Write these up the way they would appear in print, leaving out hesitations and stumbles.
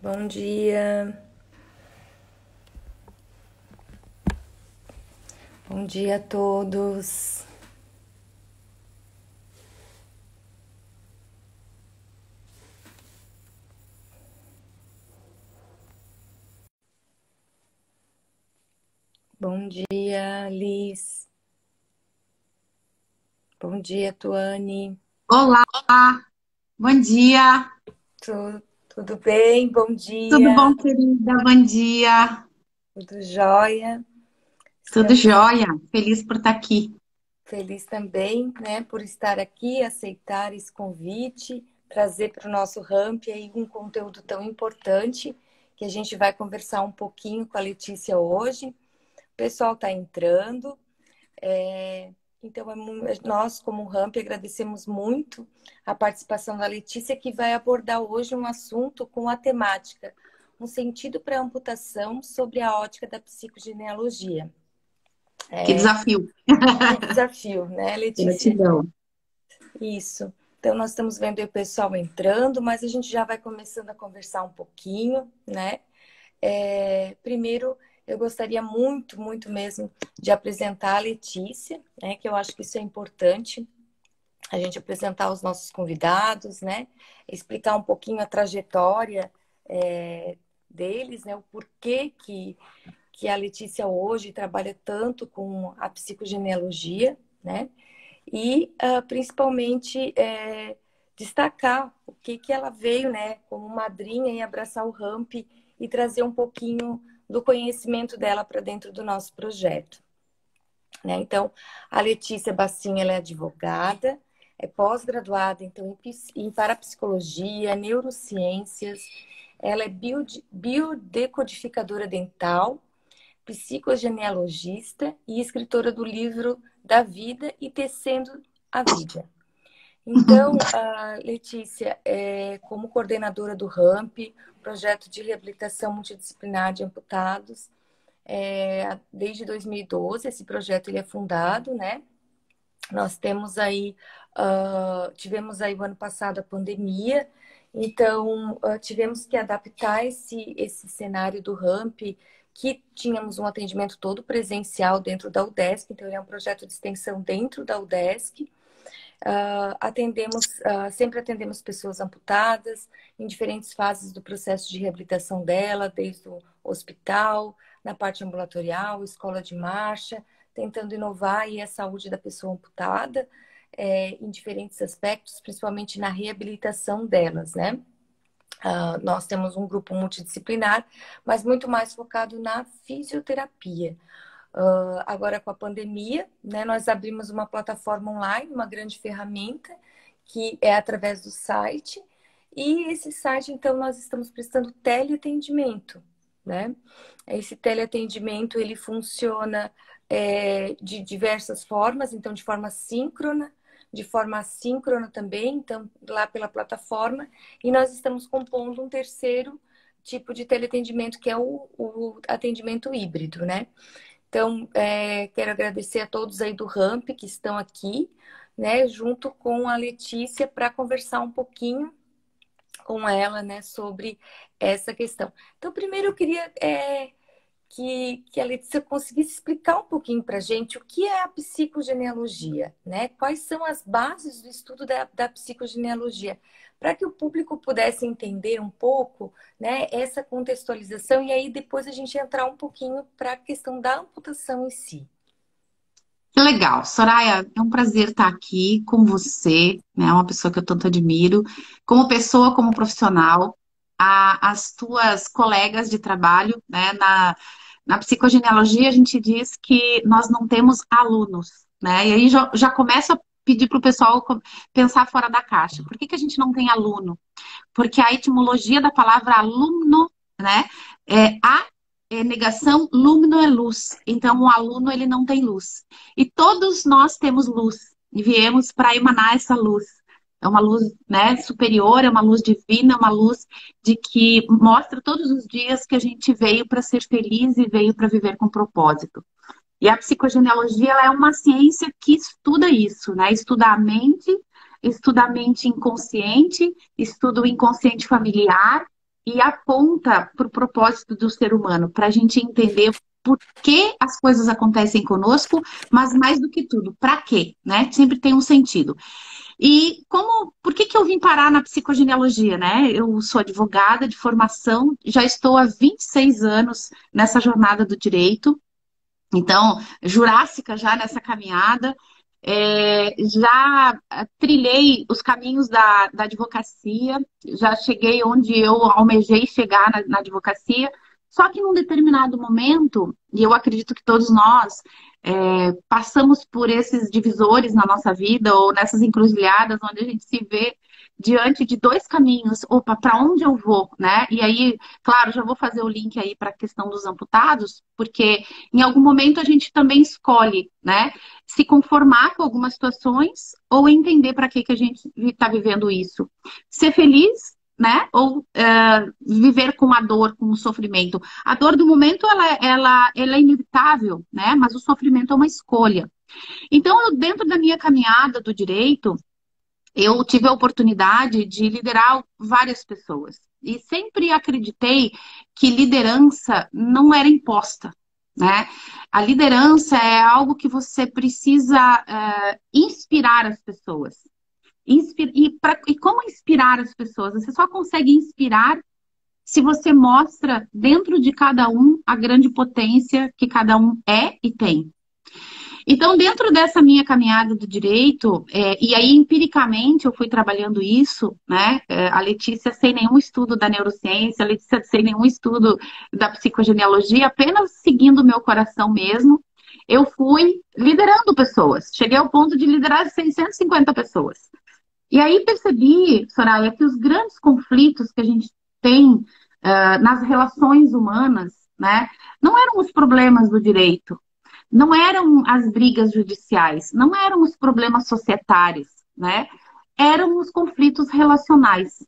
Bom dia. Bom dia a todos. Bom dia, Liz. Bom dia, Tuane. Olá, bom dia. Tudo bem? Bom Tudo dia. bom, querida? Bom dia. Tudo jóia? Tudo Estamos jóia. Feliz por estar aqui. felizes também, né, por estar aqui, aceitar esse convite, trazer para o nosso Ramp aí um conteúdo tão importante que a gente vai conversar um pouquinho com a Letícia hoje. O pessoal está entrando. Então, nós, como Ramp, agradecemos muito a participação da Letícia, que vai abordar hoje um assunto com a temática Um sentido para a amputação sobre a ótica da psicogenealogia. Que desafio. Que desafio, né, Letícia? Gratidão. Isso. Então, nós estamos vendo aí o pessoal entrando, mas a gente já vai começando a conversar um pouquinho, né? Primeiro, eu gostaria muito, muito mesmo de apresentar a Letícia, né? Que eu acho que isso é importante, a gente apresentar os nossos convidados, né? Explicar um pouquinho a trajetória deles, né? O porquê que a Letícia hoje trabalha tanto com a psicogenealogia, né? E principalmente destacar o que ela veio, né, como madrinha e abraçar o Ramp e trazer um pouquinho do conhecimento dela para dentro do nosso projeto, né? Então, a Letícia Bassin, ela é advogada, é pós-graduada então, em parapsicologia, neurociências, ela é biodecodificadora dental, psicogenealogista e escritora do livro Da Vida e Tecendo a Vida. Então, a Letícia, como coordenadora do RAMP, projeto de reabilitação multidisciplinar de amputados, desde 2012, esse projeto ele é fundado, né? Nós temos aí, tivemos aí o ano passado a pandemia, então tivemos que adaptar esse cenário do RAMP, que tínhamos um atendimento todo presencial dentro da UDESC, então ele é um projeto de extensão dentro da UDESC. Sempre atendemos pessoas amputadas em diferentes fases do processo de reabilitação dela, desde o hospital, na parte ambulatorial, escola de marcha, tentando inovar aí a saúde da pessoa amputada em diferentes aspectos, principalmente na reabilitação delas, né? Nós temos um grupo multidisciplinar, mas muito mais focado na fisioterapia. Agora, com a pandemia, né, nós abrimos uma plataforma online, uma grande ferramenta, que é através do site. E esse site, então, nós estamos prestando teleatendimento, né? Esse teleatendimento, ele funciona de diversas formas, então, de forma síncrona, de forma assíncrona também, então, lá pela plataforma. E nós estamos compondo um terceiro tipo de teleatendimento, que é o atendimento híbrido, né? Então, quero agradecer a todos aí do Ramp que estão aqui, né, junto com a Letícia, para conversar um pouquinho com ela, né, sobre essa questão. Então, primeiro eu queria que a Letícia conseguisse explicar um pouquinho para a gente o que é a psicogenealogia, né? Quais são as bases do estudo da psicogenealogia, para que o público pudesse entender um pouco, né, essa contextualização e aí depois a gente entrar um pouquinho para a questão da amputação em si. Que legal. Soraya, é um prazer estar aqui com você, né? Uma pessoa que eu tanto admiro. Como pessoa, como profissional, as tuas colegas de trabalho, né? Na psicogenealogia, a gente diz que nós não temos alunos, né? E aí já começo a pedir para o pessoal pensar fora da caixa. Por que que a gente não tem aluno? Porque a etimologia da palavra aluno, né, é negação, lumino é luz. Então, o aluno, ele não tem luz. E todos nós temos luz. E viemos para emanar essa luz. É uma luz, né, superior, é uma luz divina, é uma luz de que mostra todos os dias que a gente veio para ser feliz e veio para viver com propósito. E a psicogenealogia, ela é uma ciência que estuda isso, né? Estuda a mente inconsciente, estuda o inconsciente familiar e aponta para o propósito do ser humano, para a gente entender por que as coisas acontecem conosco, mas mais do que tudo, para quê, né? Sempre tem um sentido. E por que que eu vim parar na psicogenealogia, né? Eu sou advogada de formação, já estou há 26 anos nessa jornada do direito, então, jurássica já nessa caminhada, já trilhei os caminhos da advocacia, já cheguei onde eu almejei chegar na advocacia, só que num determinado momento, e eu acredito que todos nós passamos por esses divisores na nossa vida, ou nessas encruzilhadas onde a gente se vê diante de dois caminhos, opa, para onde eu vou, né? E aí, claro, já vou fazer o link aí para a questão dos amputados, porque em algum momento a gente também escolhe, né? Se conformar com algumas situações ou entender para que a gente está vivendo isso. Ser feliz, né? Ou viver com a dor, com o sofrimento. A dor do momento, ela é inevitável, né? Mas o sofrimento é uma escolha. Então, dentro da minha caminhada do direito, eu tive a oportunidade de liderar várias pessoas. E sempre acreditei que liderança não era imposta, né? A liderança é algo que você precisa inspirar as pessoas. E como inspirar as pessoas? Você só consegue inspirar se você mostra dentro de cada um a grande potência que cada um é e tem. Então, dentro dessa minha caminhada do direito, e aí empiricamente eu fui trabalhando isso, né? A Letícia sem nenhum estudo da neurociência, a Letícia sem nenhum estudo da psicogenealogia, apenas seguindo o meu coração mesmo, eu fui liderando pessoas. Cheguei ao ponto de liderar 650 pessoas. E aí percebi, Soraya, que os grandes conflitos que a gente tem nas relações humanas, né, não eram os problemas do direito, não eram as brigas judiciais, não eram os problemas societários, né? Eram os conflitos relacionais.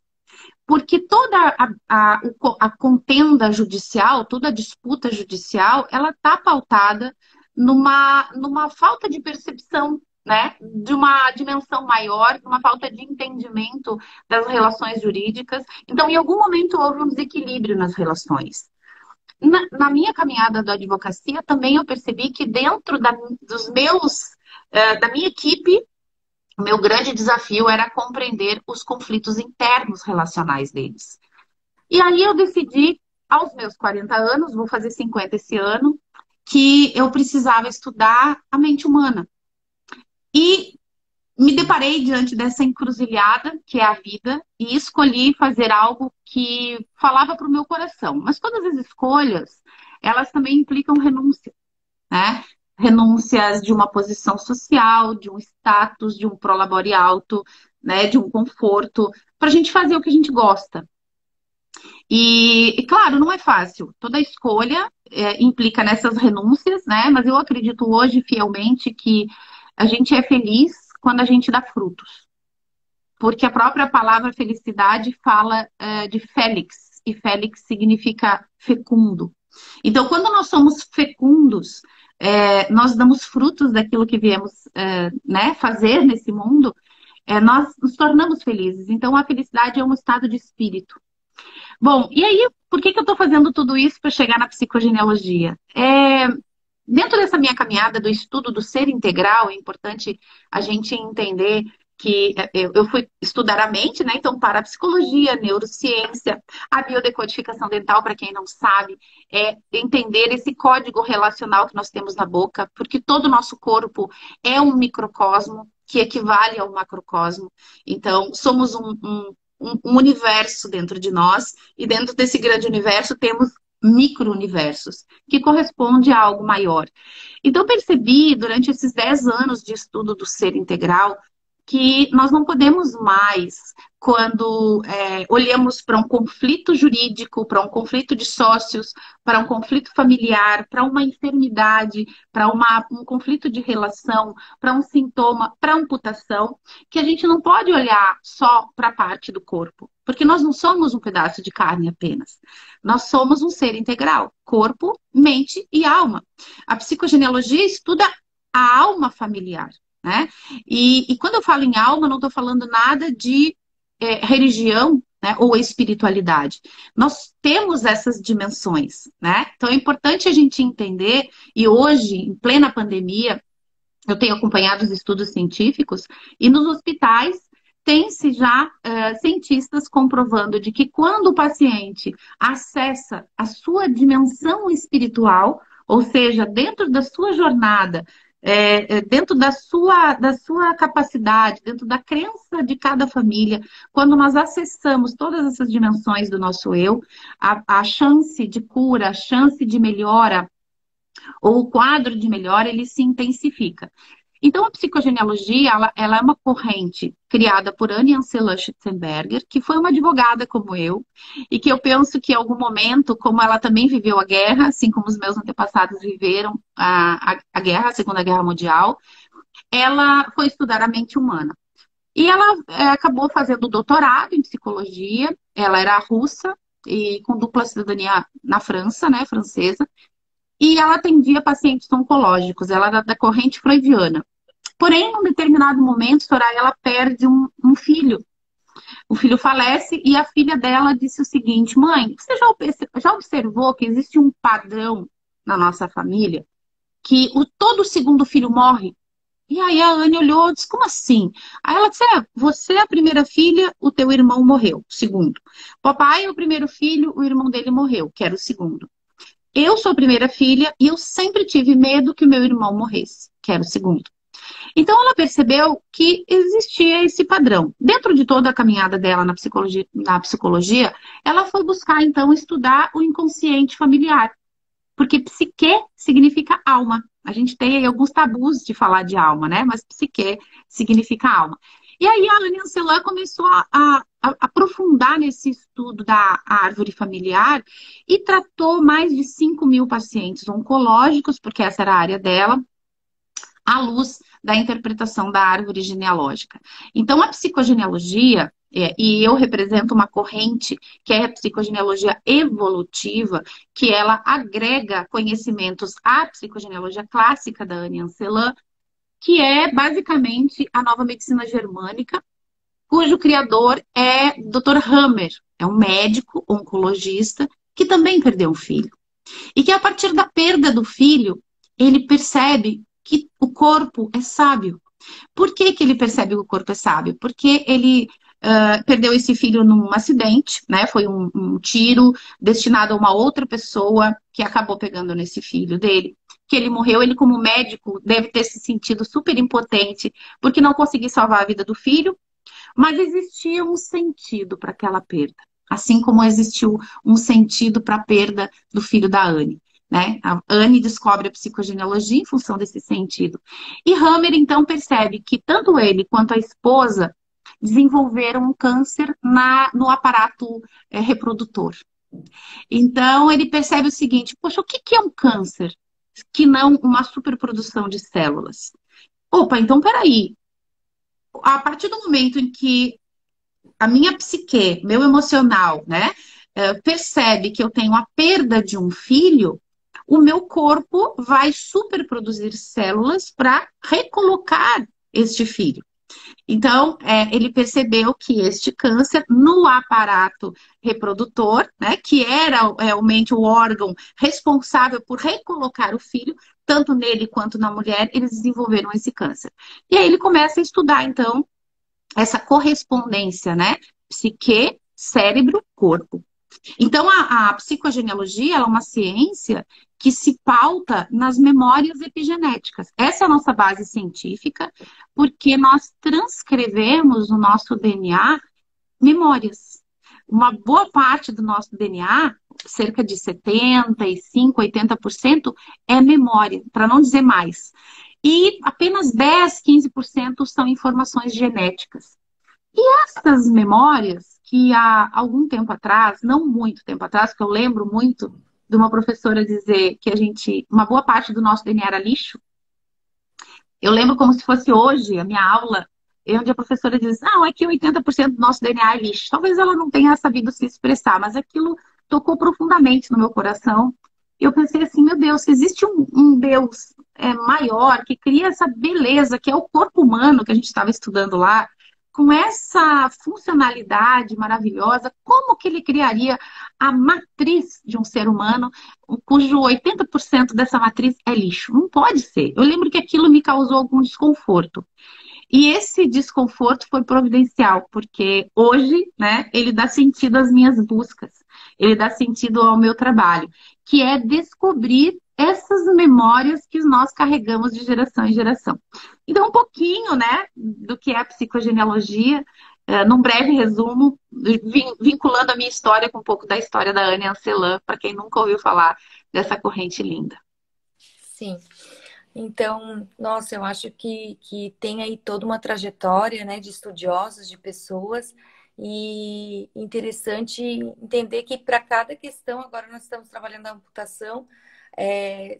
Porque toda a contenda judicial, toda a disputa judicial, ela está pautada numa falta de percepção, né? De uma dimensão maior, uma falta de entendimento das relações jurídicas. Então, em algum momento, houve um desequilíbrio nas relações. Na minha caminhada da advocacia, também eu percebi que dentro da minha equipe, o meu grande desafio era compreender os conflitos internos relacionais deles. E aí eu decidi, aos meus 40 anos, vou fazer 50 esse ano, que eu precisava estudar a mente humana. E me deparei diante dessa encruzilhada, que é a vida, e escolhi fazer algo que falava para o meu coração. Mas todas as escolhas, elas também implicam renúncia, né? Renúncias de uma posição social, de um status, de um prolabore alto, né? De um conforto, para a gente fazer o que a gente gosta. E claro, não é fácil. Toda escolha implica nessas renúncias, né? Mas eu acredito hoje fielmente que a gente é feliz quando a gente dá frutos. Porque a própria palavra felicidade fala de Félix, e Félix significa fecundo. Então, quando nós somos fecundos, nós damos frutos daquilo que viemos né, fazer nesse mundo, nós nos tornamos felizes. Então, a felicidade é um estado de espírito. Bom, e aí, por que eu estou fazendo tudo isso para chegar na psicogenealogia? Dentro dessa minha caminhada do estudo do ser integral, é importante a gente entender que eu fui estudar a mente, né? Então, para a psicologia, neurociência, a biodecodificação dental, para quem não sabe, é entender esse código relacional que nós temos na boca, porque todo o nosso corpo é um microcosmo que equivale ao macrocosmo. Então, somos um universo dentro de nós, e dentro desse grande universo temos micro-universos, que corresponde a algo maior. Então, percebi, durante esses 10 anos de estudo do ser integral, que nós não podemos mais, quando olhamos para um conflito jurídico, para um conflito de sócios, para um conflito familiar, para uma enfermidade, para um conflito de relação, para um sintoma, para amputação, que a gente não pode olhar só para a parte do corpo, porque nós não somos um pedaço de carne apenas. Nós somos um ser integral, corpo, mente e alma. A psicogenealogia estuda a alma familiar, né? E quando eu falo em alma, não estou falando nada de religião né? Ou espiritualidade. Nós temos essas dimensões, né? Então é importante a gente entender, e hoje, em plena pandemia, eu tenho acompanhado os estudos científicos, e nos hospitais tem-se já cientistas comprovando de que quando o paciente acessa a sua dimensão espiritual, ou seja, dentro da sua jornada, dentro da sua capacidade, dentro da crença de cada família, quando nós acessamos todas essas dimensões do nosso eu, a chance de cura, a chance de melhora, ou o quadro de melhora, ele se intensifica. Então, a psicogenealogia, ela é uma corrente criada por Annie Ancela Schutzenberger, que foi uma advogada como eu, e que eu penso que em algum momento, como ela também viveu a guerra, assim como os meus antepassados viveram a guerra, a Segunda Guerra Mundial, ela foi estudar a mente humana. E ela acabou fazendo doutorado em psicologia, ela era russa, e com dupla cidadania na França, né, francesa, e ela atendia pacientes oncológicos, ela era da corrente freudiana. Porém, num determinado momento, Soraya, ela perde um filho. O filho falece e a filha dela disse o seguinte: mãe, você já observou que existe um padrão na nossa família? Que todo segundo filho morre? E aí a Anne olhou e disse: como assim? Aí ela disse: você é a primeira filha, o teu irmão morreu, o segundo. Papai é o primeiro filho, o irmão dele morreu, que era o segundo. Eu sou a primeira filha e eu sempre tive medo que o meu irmão morresse, que era o segundo. Então ela percebeu que existia esse padrão. Dentro de toda a caminhada dela na psicologia, ela foi buscar então estudar o inconsciente familiar. Porque psique significa alma. A gente tem aí alguns tabus de falar de alma, né? Mas psique significa alma. E aí a Annie Ancela começou a aprofundar nesse estudo da árvore familiar e tratou mais de 5.000 pacientes oncológicos, porque essa era a área dela, à luz da interpretação da árvore genealógica. Então, a psicogenealogia, e eu represento uma corrente que é a psicogenealogia evolutiva, que ela agrega conhecimentos à psicogenealogia clássica da Annie Ancela, que é basicamente a nova medicina germânica, cujo criador é Dr. Hammer, é um médico oncologista que também perdeu um filho. E que a partir da perda do filho, ele percebe que o corpo é sábio. Por que que ele percebe que o corpo é sábio? Porque ele perdeu esse filho num acidente, né? Foi um tiro destinado a uma outra pessoa que acabou pegando nesse filho dele. Que ele morreu, ele como médico deve ter se sentido super impotente porque não conseguiu salvar a vida do filho, mas existia um sentido para aquela perda. Assim como existiu um sentido para a perda do filho da Anne. Né? A Anne descobre a psicogenealogia em função desse sentido. E Hammer, então, percebe que tanto ele quanto a esposa desenvolveram um câncer no aparato reprodutor. Então, ele percebe o seguinte: poxa, o que é um câncer? Que não uma superprodução de células. Opa, então peraí. A partir do momento em que a minha psique, meu emocional, né, percebe que eu tenho a perda de um filho, o meu corpo vai superproduzir células para recolocar este filho. Então, ele percebeu que este câncer no aparato reprodutor, né, que era realmente o órgão responsável por recolocar o filho, tanto nele quanto na mulher, eles desenvolveram esse câncer. E aí ele começa a estudar, então, essa correspondência, né, psique, cérebro, corpo. Então, a psicogenealogia ela é uma ciência que se pauta nas memórias epigenéticas. Essa é a nossa base científica, porque nós transcrevemos no nosso DNA memórias. Uma boa parte do nosso DNA, cerca de 75%, 80%, é memória, para não dizer mais. E apenas 10%, 15% são informações genéticas. E essas memórias, que há algum tempo atrás, não muito tempo atrás, que eu lembro muito de uma professora dizer que uma boa parte do nosso DNA era lixo. Eu lembro como se fosse hoje, a minha aula, onde a professora diz: não, é que 80% do nosso DNA é lixo. Talvez ela não tenha sabido se expressar, mas aquilo tocou profundamente no meu coração. E eu pensei assim: meu Deus, se existe um Deus maior, que cria essa beleza, que é o corpo humano que a gente estava estudando lá, com essa funcionalidade maravilhosa, como que ele criaria a matriz de um ser humano, cujo 80% dessa matriz é lixo? Não pode ser. Eu lembro que aquilo me causou algum desconforto. E esse desconforto foi providencial, porque hoje, né, ele dá sentido às minhas buscas, ele dá sentido ao meu trabalho, que é descobrir essas memórias que nós carregamos de geração em geração. Então, um pouquinho, né, do que é a psicogenealogia, num breve resumo, vinculando a minha história com um pouco da história da Anne Ancelan, para quem nunca ouviu falar dessa corrente linda. Sim. Então, nossa, eu acho que tem aí toda uma trajetória, né, de estudiosos, de pessoas, e interessante entender que para cada questão, agora nós estamos trabalhando a amputação,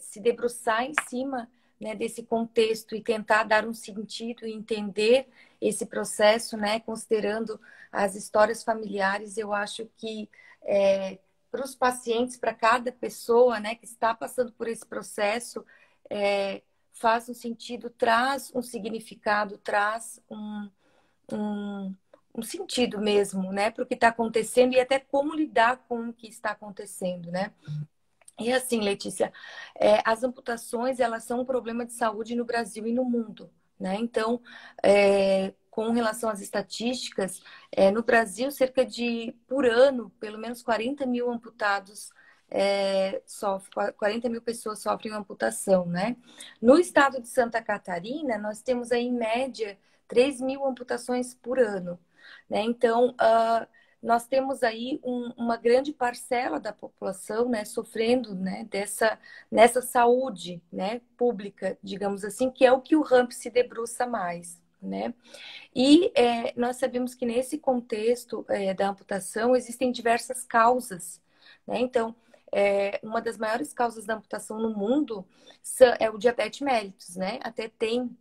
se debruçar em cima, né, desse contexto e tentar dar um sentido e entender esse processo, né, considerando as histórias familiares, eu acho que para os pacientes, para cada pessoa, né, que está passando por esse processo, faz um sentido, traz um significado, traz um, um sentido mesmo, né, para o que está acontecendo e até como lidar com o que está acontecendo, né? E assim, Letícia, as amputações, elas são um problema de saúde no Brasil e no mundo, né? Então, com relação às estatísticas, no Brasil, por ano, pelo menos 40 mil amputados 40 mil pessoas sofrem uma amputação, né? No estado de Santa Catarina, nós temos aí, em média, 3 mil amputações por ano, né? Então, nós temos aí uma grande parcela da população, né, sofrendo, né, nessa saúde, né, pública, digamos assim, que é o que o RAMP se debruça mais, né? E nós sabemos que nesse contexto da amputação existem diversas causas, né? Então, uma das maiores causas da amputação no mundo é o diabetes mellitus, né? Até tem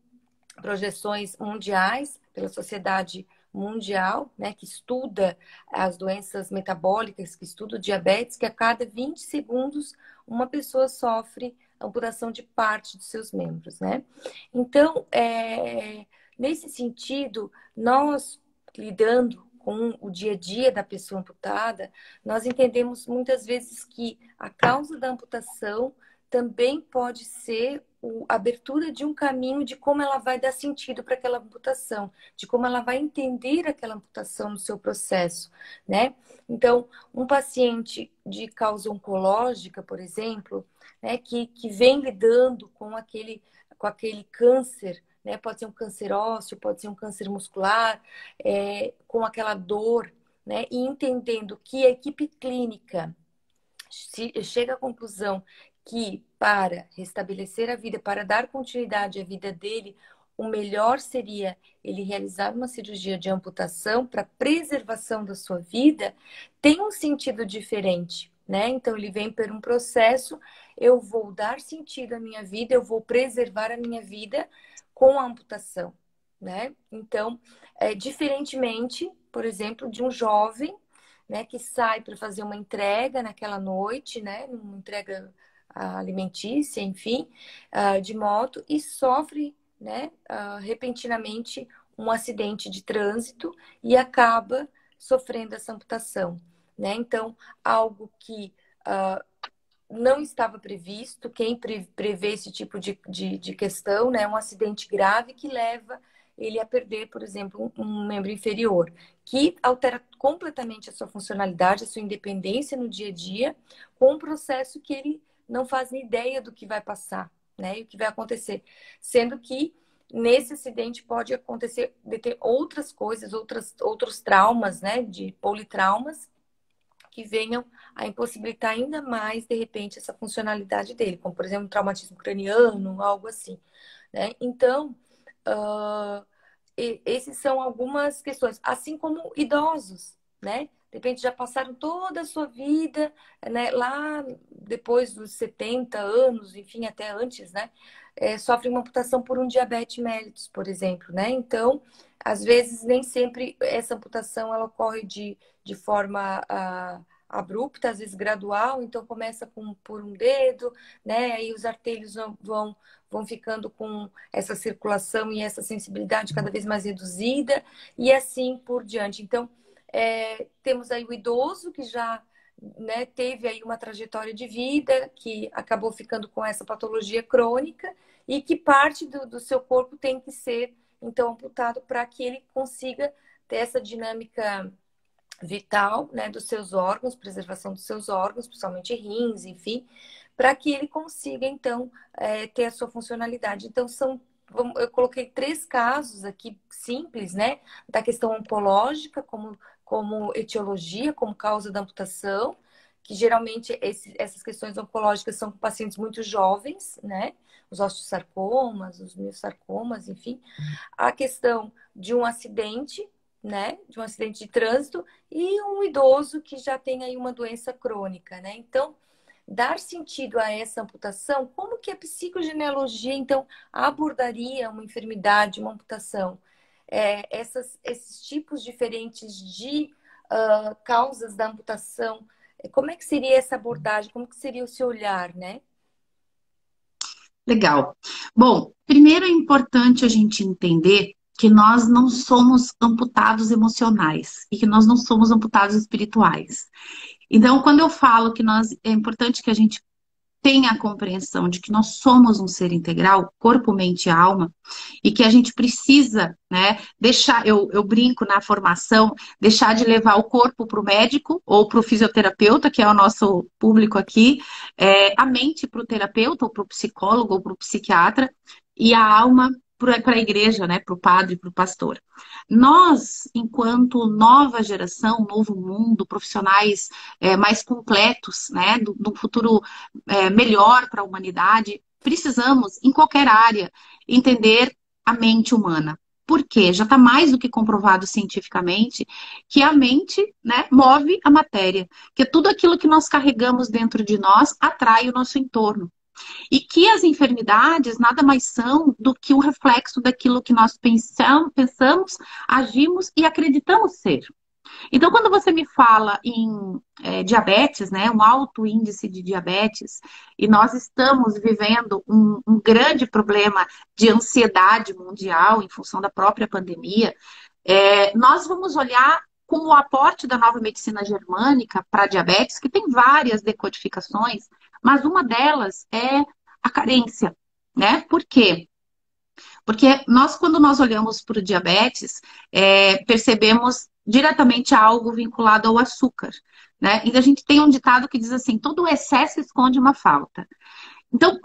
projeções mundiais pela Sociedade Mundial, né, que estuda as doenças metabólicas, que estuda o diabetes, que a cada 20 segundos uma pessoa sofre amputação de parte dos seus membros, né? Então, nesse sentido, nós lidando com o dia a dia da pessoa amputada, nós entendemos muitas vezes que a causa da amputação também pode ser a abertura de um caminho de como ela vai dar sentido para aquela amputação, de como ela vai entender aquela amputação no seu processo, né? Então, um paciente de causa oncológica, por exemplo, né, que vem lidando com aquele câncer, né? Pode ser um câncer ósseo, pode ser um câncer muscular, com aquela dor, né? E entendendo que a equipe clínica chega à conclusão que para restabelecer a vida, para dar continuidade à vida dele, o melhor seria ele realizar uma cirurgia de amputação para preservação da sua vida, tem um sentido diferente, né? Então ele vem por um processo, eu vou dar sentido à minha vida, eu vou preservar a minha vida com a amputação, né? Então, diferentemente, por exemplo, de um jovem, né, que sai para fazer uma entrega naquela noite, né, uma entrega alimentícia, enfim, de moto e sofre, né, repentinamente um acidente de trânsito e acaba sofrendo essa amputação, né? Então, algo que não estava previsto, quem prevê esse tipo de questão, né, um acidente grave que leva ele a perder, por exemplo, um membro inferior, que altera completamente a sua funcionalidade, a sua independência no dia a dia, com um processo que ele não faz nem ideia do que vai passar, né, e o que vai acontecer. Sendo que nesse acidente pode acontecer de ter outras coisas, outros traumas, né, de politraumas, que venham a impossibilitar ainda mais, de repente, essa funcionalidade dele, como, por exemplo, um traumatismo craniano, algo assim, né? Então, esses são algumas questões, assim como idosos, né? De repente já passaram toda a sua vida, né? Lá depois dos 70 anos, enfim, até antes, né? Sofrem uma amputação por um diabetes mellitus, por exemplo, né? Então, às vezes, nem sempre essa amputação ela ocorre de forma abrupta, às vezes gradual, então começa por um dedo, né? Aí os artelhos vão vão ficando com essa circulação e essa sensibilidade cada vez mais reduzida, e assim por diante. Então, temos aí o idoso que já, né, teve aí uma trajetória de vida, que acabou ficando com essa patologia crônica e que parte do seu corpo tem que ser, então, amputado para que ele consiga ter essa dinâmica vital, né, dos seus órgãos, preservação dos seus órgãos, principalmente rins, enfim, para que ele consiga, então, ter a sua funcionalidade. Então, eu coloquei 3 casos aqui simples, né, da questão oncológica, como etiologia, como causa da amputação, que geralmente essas questões oncológicas são com pacientes muito jovens, né, os osteosarcomas, os miosarcomas, enfim, a questão de um acidente, né, de um acidente de trânsito, e um idoso que já tem aí uma doença crônica, né? Então, dar sentido a essa amputação, como que a psicogenealogia, então, abordaria uma enfermidade, uma amputação? Esses tipos diferentes de causas da amputação, como é que seria essa abordagem? Como que seria o seu olhar, né? Legal. Bom, primeiro é importante a gente entender que nós não somos amputados emocionais e que nós não somos amputados espirituais. Então, quando eu falo que é importante que a gente tenha a compreensão de que nós somos um ser integral, corpo, mente e alma, e que a gente precisa, né, deixar, eu brinco na formação, deixar de levar o corpo para o médico ou para o fisioterapeuta, que é o nosso público aqui, a mente para o terapeuta, ou para o psicólogo, ou para o psiquiatra, e a alma para a igreja, né, para o padre, para o pastor. Nós, enquanto nova geração, novo mundo, profissionais mais completos, né, de um futuro melhor para a humanidade, precisamos, em qualquer área, entender a mente humana. Por quê? Já está mais do que comprovado cientificamente que a mente, né, move a matéria, que tudo aquilo que nós carregamos dentro de nós atrai o nosso entorno. E que as enfermidades nada mais são do que um reflexo daquilo que nós pensamos, agimos e acreditamos ser. Então, quando você me fala em diabetes, né, um alto índice de diabetes, e nós estamos vivendo um grande problema de ansiedade mundial em função da própria pandemia, nós vamos olhar com o aporte da nova medicina germânica para diabetes, que tem várias decodificações, mas uma delas é a carência, né? Por quê? Porque quando nós olhamos para o diabetes, percebemos diretamente algo vinculado ao açúcar, né? E a gente tem um ditado que diz assim, todo excesso esconde uma falta. Então,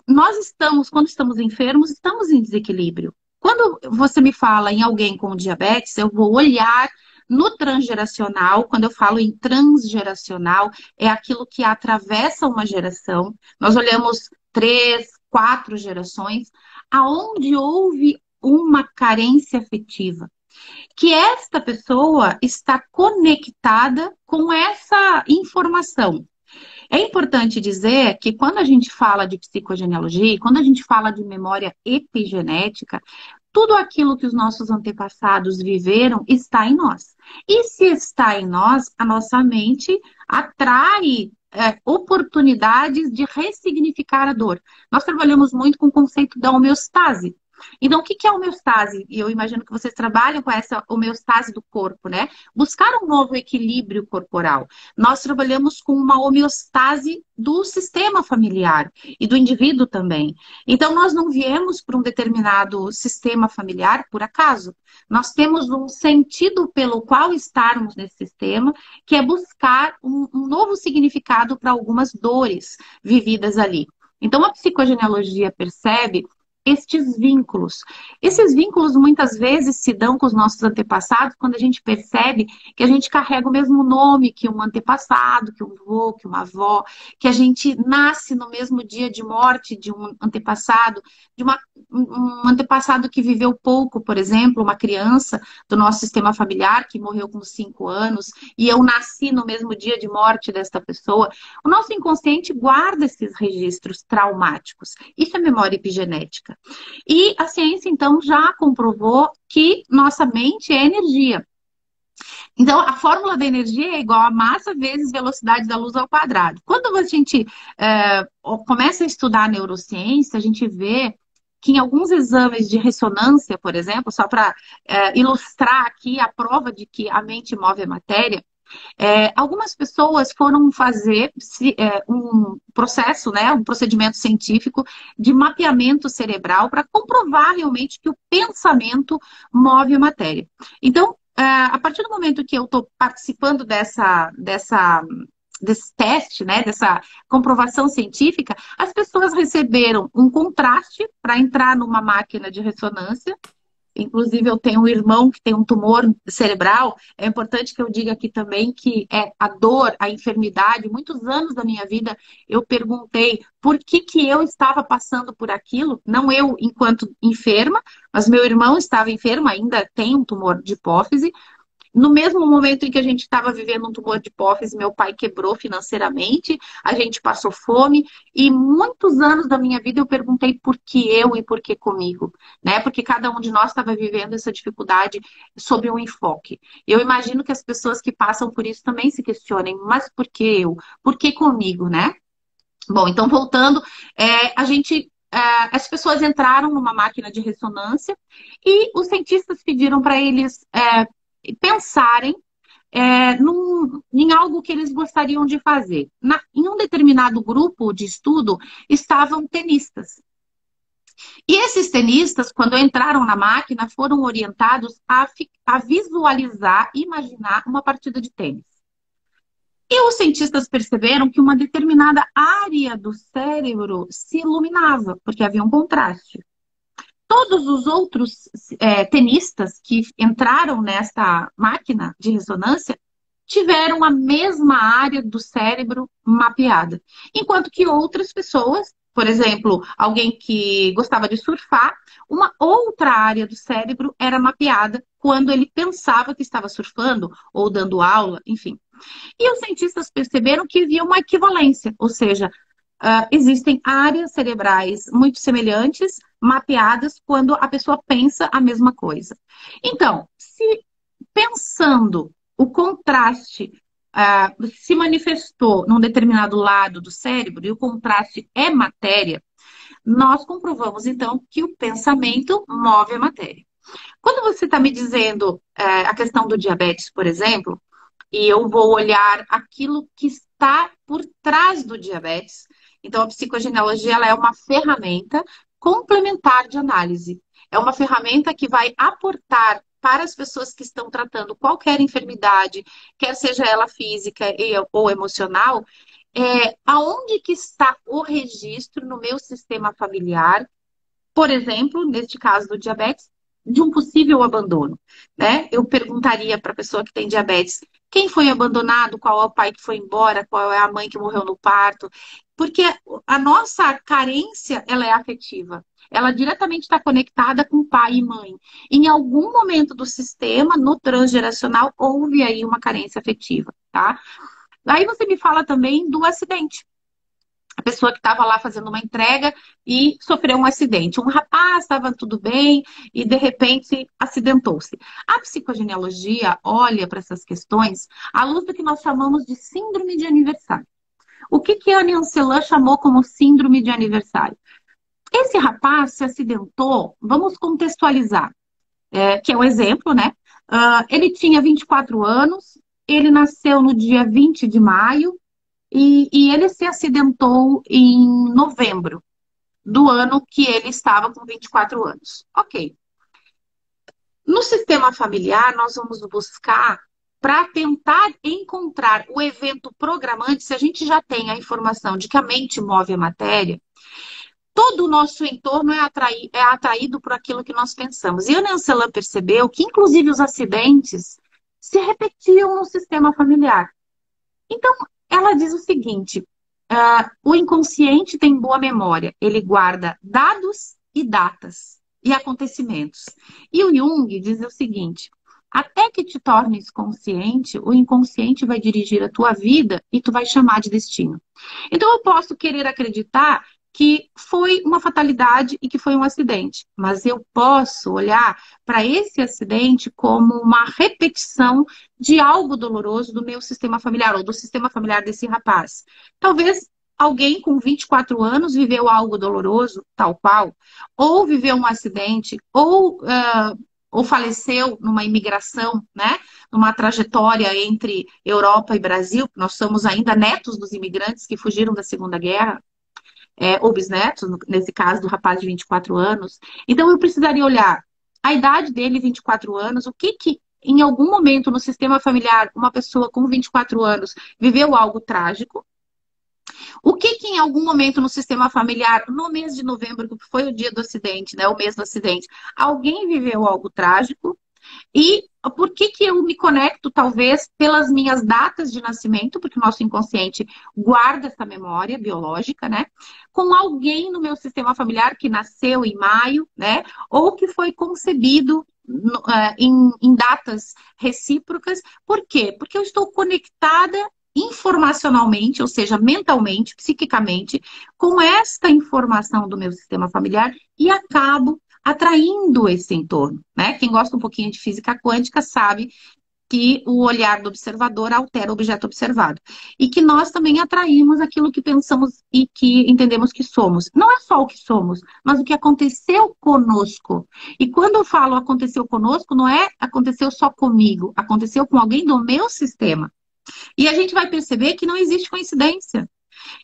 quando estamos enfermos, estamos em desequilíbrio. Quando você me fala em alguém com diabetes, eu vou olhar no transgeracional. Quando eu falo em transgeracional, é aquilo que atravessa uma geração. Nós olhamos 3, 4 gerações, aonde houve uma carência afetiva. Que esta pessoa está conectada com essa informação. É importante dizer que quando a gente fala de psicogenealogia, quando a gente fala de memória epigenética, tudo aquilo que os nossos antepassados viveram está em nós. E se está em nós, a nossa mente atrai oportunidades de ressignificar a dor. Nós trabalhamos muito com o conceito da homeostase. Então, o que é a homeostase? E eu imagino que vocês trabalham com essa homeostase do corpo, né? Buscar um novo equilíbrio corporal. Nós trabalhamos com uma homeostase do sistema familiar e do indivíduo também. Então, nós não viemos para um determinado sistema familiar por acaso. Nós temos um sentido pelo qual estarmos nesse sistema, que é buscar um novo significado para algumas dores vividas ali. Então, a psicogenealogia percebe estes vínculos. Esses vínculos muitas vezes se dão com os nossos antepassados quando a gente percebe que a gente carrega o mesmo nome que um antepassado, que um avô, que uma avó, que a gente nasce no mesmo dia de morte de um antepassado, de um antepassado que viveu pouco, por exemplo, uma criança do nosso sistema familiar que morreu com 5 anos e eu nasci no mesmo dia de morte desta pessoa. O nosso inconsciente guarda esses registros traumáticos. Isso é memória epigenética. E a ciência, então, já comprovou que nossa mente é energia. Então, a fórmula da energia é igual a massa vezes velocidade da luz ao quadrado. Quando a gente começa a estudar a neurociência, a gente vê que em alguns exames de ressonância, por exemplo, só para ilustrar aqui a prova de que a mente move a matéria, algumas pessoas foram fazer um processo, né, um procedimento científico de mapeamento cerebral para comprovar realmente que o pensamento move a matéria. Então, a partir do momento que eu estou participando desse teste, né, dessa comprovação científica, as pessoas receberam um contraste para entrar numa máquina de ressonância. Inclusive, eu tenho um irmão que tem um tumor cerebral. É importante que eu diga aqui também que a dor, a enfermidade, muitos anos da minha vida, eu perguntei por que eu estava passando por aquilo, não eu enquanto enferma, mas meu irmão estava enfermo, ainda tem um tumor de hipófise. No mesmo momento em que a gente estava vivendo um tumor de hipófise, meu pai quebrou financeiramente, a gente passou fome, e muitos anos da minha vida eu perguntei por que eu e por que comigo, né? Porque cada um de nós estava vivendo essa dificuldade sob um enfoque. Eu imagino que as pessoas que passam por isso também se questionem, mas por que eu? Por que comigo, né? Bom, então voltando, as pessoas entraram numa máquina de ressonância e os cientistas pediram para eles pensarem em algo que eles gostariam de fazer. Em um determinado grupo de estudo estavam tenistas. E esses tenistas, quando entraram na máquina, foram orientados a visualizar, imaginar uma partida de tênis. E os cientistas perceberam que uma determinada área do cérebro se iluminava, porque havia um contraste. Todos os outros tenistas que entraram nessa máquina de ressonância tiveram a mesma área do cérebro mapeada. Enquanto que outras pessoas, por exemplo, alguém que gostava de surfar, uma outra área do cérebro era mapeada quando ele pensava que estava surfando ou dando aula, enfim. E os cientistas perceberam que havia uma equivalência, ou seja, existem áreas cerebrais muito semelhantes, mapeadas, quando a pessoa pensa a mesma coisa. Então, se pensando o contraste se manifestou num determinado lado do cérebro e o contraste é matéria, nós comprovamos, então, que o pensamento move a matéria. Quando você está me dizendo a questão do diabetes, por exemplo, e eu vou olhar aquilo que está por trás do diabetes. Então, a psicogenealogia ela é uma ferramenta complementar de análise. É uma ferramenta que vai aportar para as pessoas que estão tratando qualquer enfermidade, quer seja ela física ou emocional, aonde que está o registro no meu sistema familiar, por exemplo, neste caso do diabetes, de um possível abandono, né? Eu perguntaria para a pessoa que tem diabetes, quem foi abandonado, qual é o pai que foi embora, qual é a mãe que morreu no parto, porque a nossa carência, ela é afetiva. Ela diretamente está conectada com pai e mãe. Em algum momento do sistema, no transgeracional, houve aí uma carência afetiva, tá? Aí você me fala também do acidente. A pessoa que estava lá fazendo uma entrega e sofreu um acidente. Um rapaz estava tudo bem e, de repente, acidentou-se. A psicogenealogia olha para essas questões à luz do que nós chamamos de síndrome de aniversário. O que a Nancy Lan chamou como síndrome de aniversário? Esse rapaz se acidentou, vamos contextualizar, que é um exemplo, né? Ele tinha 24 anos, ele nasceu no dia 20 de maio, e ele se acidentou em novembro do ano que ele estava com 24 anos. Ok. No sistema familiar, nós vamos buscar para tentar encontrar o evento programante, se a gente já tem a informação de que a mente move a matéria, todo o nosso entorno é atraído por aquilo que nós pensamos. E a Nancy Lan percebeu que, inclusive, os acidentes se repetiam no sistema familiar. Então, ela diz o seguinte, o inconsciente tem boa memória, ele guarda dados e datas e acontecimentos. E o Jung diz o seguinte, até que te tornes consciente, o inconsciente vai dirigir a tua vida e tu vai chamar de destino. Então, eu posso querer acreditar que foi uma fatalidade e que foi um acidente. Mas eu posso olhar para esse acidente como uma repetição de algo doloroso do meu sistema familiar, ou do sistema familiar desse rapaz. Talvez alguém com 24 anos viveu algo doloroso, tal qual, ou viveu um acidente, ou faleceu numa imigração, né? Numa trajetória entre Europa e Brasil, nós somos ainda netos dos imigrantes que fugiram da Segunda Guerra, ou bisnetos, nesse caso do rapaz de 24 anos. Então eu precisaria olhar a idade dele, 24 anos, o que em algum momento no sistema familiar, uma pessoa com 24 anos viveu algo trágico, o que em algum momento no sistema familiar, no mês de novembro, que foi o dia do acidente, né, o mês do acidente, alguém viveu algo trágico, e por que eu me conecto, talvez, pelas minhas datas de nascimento, porque o nosso inconsciente guarda essa memória biológica, né? Com alguém no meu sistema familiar que nasceu em maio, né? Ou que foi concebido em datas recíprocas. Por quê? Porque eu estou conectada informacionalmente, ou seja, mentalmente, psiquicamente, com esta informação do meu sistema familiar e acabo atraindo esse entorno, né? Quem gosta um pouquinho de física quântica sabe que o olhar do observador altera o objeto observado. E que nós também atraímos aquilo que pensamos e que entendemos que somos. Não é só o que somos, mas o que aconteceu conosco. E quando eu falo aconteceu conosco, não é aconteceu só comigo, aconteceu com alguém do meu sistema. E a gente vai perceber que não existe coincidência.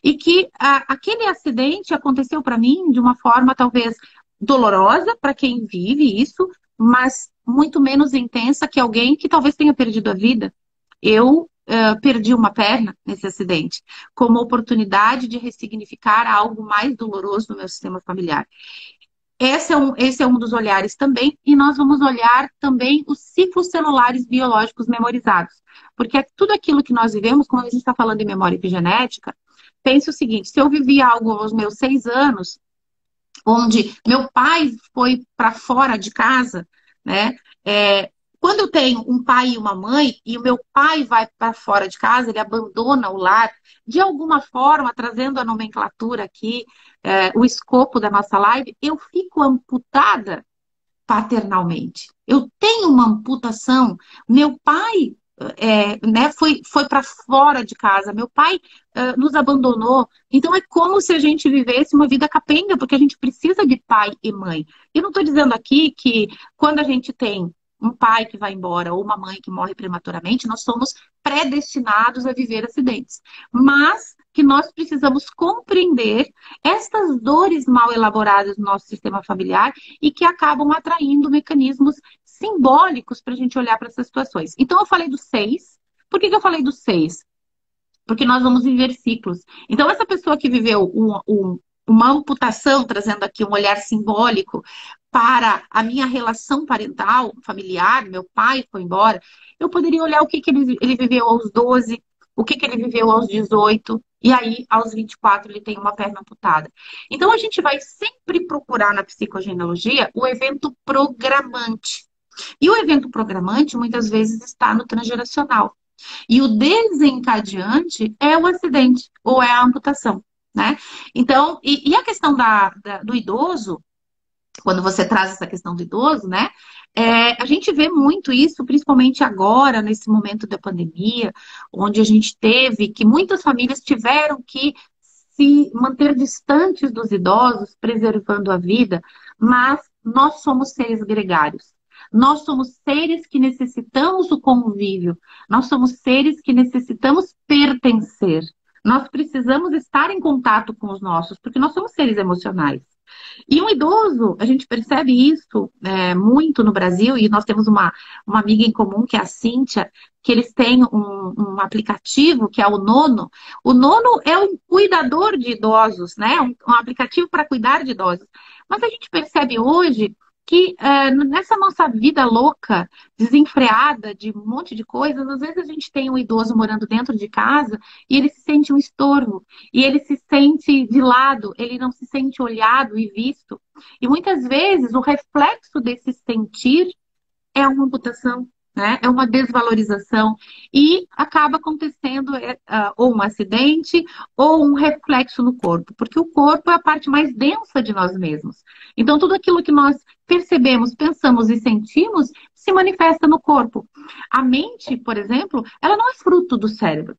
E que aquele acidente aconteceu para mim de uma forma talvez dolorosa para quem vive isso, mas muito menos intensa que alguém que talvez tenha perdido a vida. Eu perdi uma perna nesse acidente, como oportunidade de ressignificar algo mais doloroso no meu sistema familiar. Esse é um dos olhares também, e nós vamos olhar também os ciclos celulares biológicos memorizados. Porque tudo aquilo que nós vivemos, quando a gente está falando em memória epigenética, pense o seguinte, se eu vivi algo aos meus 6 anos, onde meu pai foi para fora de casa, né? Quando eu tenho um pai e uma mãe, e o meu pai vai para fora de casa, ele abandona o lar, de alguma forma, trazendo a nomenclatura aqui, o escopo da nossa live, eu fico amputada paternalmente. Eu tenho uma amputação. Meu pai né, foi para fora de casa. Meu pai nos abandonou. Então é como se a gente vivesse uma vida capenga, porque a gente precisa de pai e mãe. E não estou dizendo aqui que quando a gente tem um pai que vai embora ou uma mãe que morre prematuramente, nós somos predestinados a viver acidentes. Mas que nós precisamos compreender estas dores mal elaboradas no nosso sistema familiar e que acabam atraindo mecanismos simbólicos para a gente olhar para essas situações. Então, eu falei dos 6. Por que eu falei dos 6? Porque nós vamos viver ciclos. Então, essa pessoa que viveu uma amputação, trazendo aqui um olhar simbólico para a minha relação parental, familiar, meu pai foi embora, eu poderia olhar o que ele viveu aos 12, o que ele viveu aos 18, e aí, aos 24, ele tem uma perna amputada. Então, a gente vai sempre procurar na psicogenealogia o evento programante. E o evento programante, muitas vezes, está no transgeracional. E o desencadeante é o acidente, ou é a amputação, né? Então, e a questão do idoso, quando você traz essa questão do idoso, né? A gente vê muito isso, principalmente agora, nesse momento da pandemia, onde a gente teve que muitas famílias tiveram que se manter distantes dos idosos, preservando a vida, mas nós somos seres gregários. Nós somos seres que necessitamos o convívio. Nós somos seres que necessitamos pertencer. Nós precisamos estar em contato com os nossos, porque nós somos seres emocionais. E um idoso, a gente percebe isso muito no Brasil, e nós temos uma amiga em comum, que é a Cíntia, que eles têm um aplicativo, que é o Nono. O Nono é um cuidador de idosos, né? Um aplicativo para cuidar de idosos. Mas a gente percebe hoje que nessa nossa vida louca, desenfreada de um monte de coisas, às vezes a gente tem um idoso morando dentro de casa e ele se sente um estorvo, e ele se sente de lado, ele não se sente olhado e visto. E muitas vezes o reflexo desse sentir é uma amputação, né? É uma desvalorização, e acaba acontecendo ou um acidente ou um reflexo no corpo, porque o corpo é a parte mais densa de nós mesmos. Então, tudo aquilo que nós percebemos, pensamos e sentimos se manifesta no corpo. A mente, por exemplo, ela não é fruto do cérebro.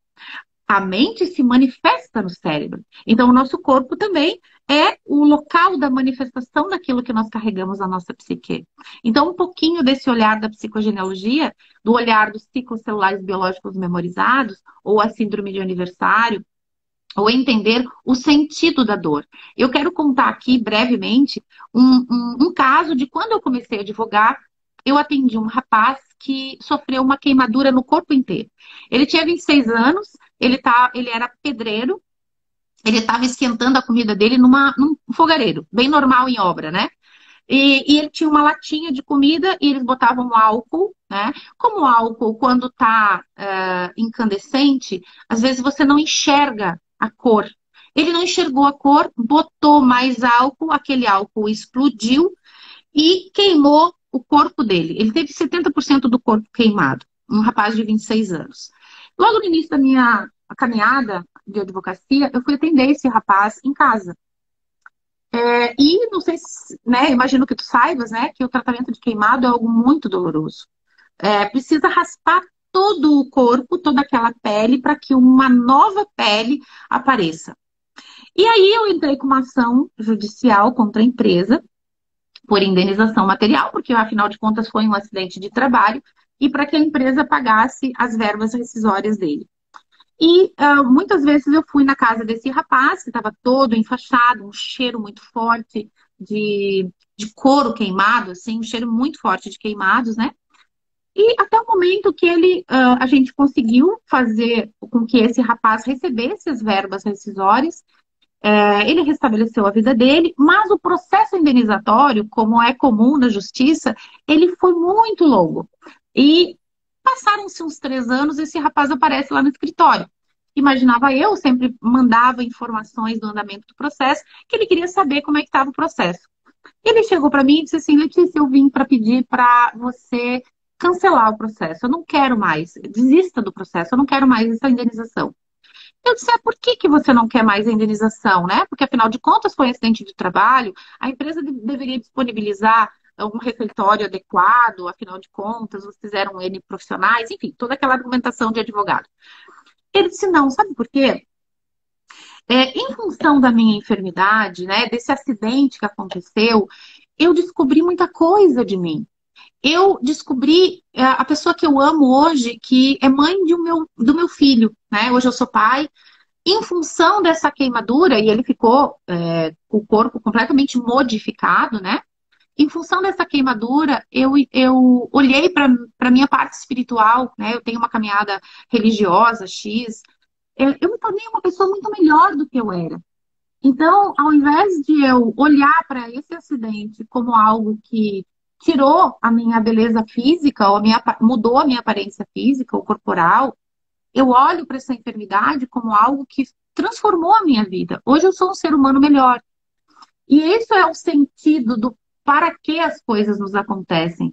A mente se manifesta no cérebro. Então, o nosso corpo também é o local da manifestação daquilo que nós carregamos na nossa psique. Então, um pouquinho desse olhar da psicogenealogia, do olhar dos ciclos celulares biológicos memorizados, ou a síndrome de aniversário, ou entender o sentido da dor. Eu quero contar aqui brevemente um caso de quando eu comecei a advogar, eu atendi um rapaz que sofreu uma queimadura no corpo inteiro. Ele tinha 26 anos, ele era pedreiro, ele estava esquentando a comida dele num fogareiro, bem normal em obra, né? E ele tinha uma latinha de comida e eles botavam álcool, né? Como o álcool, quando está incandescente, às vezes você não enxerga a cor. Ele não enxergou a cor, botou mais álcool, aquele álcool explodiu e queimou o corpo dele. Ele teve 70% do corpo queimado, um rapaz de 26 anos. Logo no início da minha caminhada de advocacia, eu fui atender esse rapaz em casa. E não sei se, né, imagino que tu saibas, né, que o tratamento de queimado é algo muito doloroso. Precisa raspar todo o corpo, toda aquela pele, para que uma nova pele apareça. E aí eu entrei com uma ação judicial contra a empresa por indenização material, porque afinal de contas foi um acidente de trabalho, e para que a empresa pagasse as verbas rescisórias dele. E muitas vezes eu fui na casa desse rapaz, que estava todo enfaixado, um cheiro muito forte de couro queimado, assim, um cheiro muito forte de queimados, né? E até o momento que a gente conseguiu fazer com que esse rapaz recebesse as verbas rescisórias, ele restabeleceu a vida dele, mas o processo indenizatório, como é comum na justiça, ele foi muito longo. E passaram-se uns 3 anos, esse rapaz aparece lá no escritório. Imaginava eu, sempre mandava informações do andamento do processo, que ele queria saber como é que estava o processo. Ele chegou para mim e disse assim: Letícia, eu vim para pedir para você cancelar o processo. Eu não quero mais, desista do processo, eu não quero mais essa indenização. Eu disse: por que que você não quer mais a indenização, né? Porque afinal de contas foi um acidente de trabalho, a empresa deveria disponibilizar um refeitório adequado, afinal de contas, vocês eram N profissionais, enfim, toda aquela argumentação de advogado. Ele disse: não, sabe por quê? Em função da minha enfermidade, né, desse acidente que aconteceu, eu descobri muita coisa de mim. Eu descobri a pessoa que eu amo hoje, que é mãe do meu filho, né? Hoje eu sou pai. Em função dessa queimadura, e ele ficou com o corpo completamente modificado, né? Em função dessa queimadura, eu olhei para a minha parte espiritual, né? Eu tenho uma caminhada religiosa, X. Eu me tornei uma pessoa muito melhor do que eu era. Então, ao invés de eu olhar para esse acidente como algo que tirou a minha beleza física, ou mudou a minha aparência física ou corporal, eu olho para essa enfermidade como algo que transformou a minha vida. Hoje eu sou um ser humano melhor. E esse é o sentido do para que as coisas nos acontecem.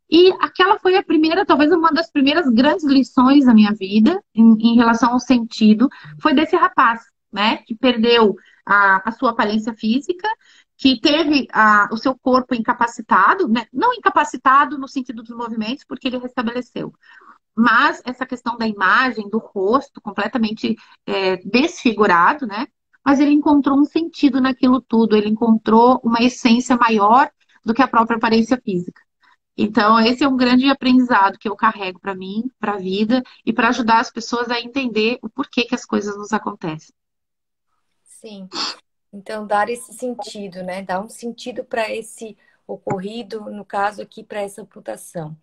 E aquela foi a primeira, talvez uma das primeiras grandes lições da minha vida em relação ao sentido, foi desse rapaz, né? Que perdeu a sua aparência física, que teve o seu corpo incapacitado, né? Não incapacitado no sentido dos movimentos, porque ele restabeleceu. Mas essa questão da imagem, do rosto, completamente desfigurado, né? Mas ele encontrou um sentido naquilo tudo, ele encontrou uma essência maior do que a própria aparência física. Então, esse é um grande aprendizado que eu carrego para mim, para a vida, e para ajudar as pessoas a entender o porquê que as coisas nos acontecem. Sim. Então, dar esse sentido, né? Dar um sentido para esse ocorrido, no caso aqui, para essa amputação.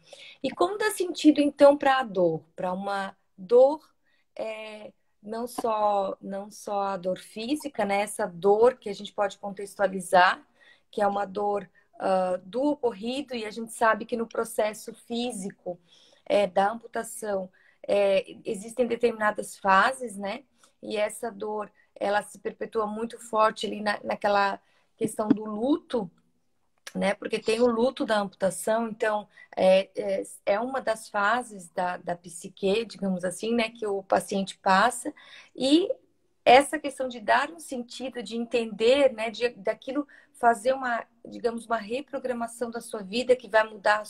E como dá sentido, então, para a dor? Para uma dor, não só a dor física, né? Essa dor que a gente pode contextualizar, que é uma dor do ocorrido, e a gente sabe que no processo físico da amputação existem determinadas fases, né? E essa dor ela se perpetua muito forte ali naquela questão do luto, né? Porque tem o luto da amputação, então é uma das fases da psique, digamos assim, né? Que o paciente passa, e essa questão de dar um sentido, de entender, né? Daquilo fazer digamos, uma reprogramação da sua vida que vai mudar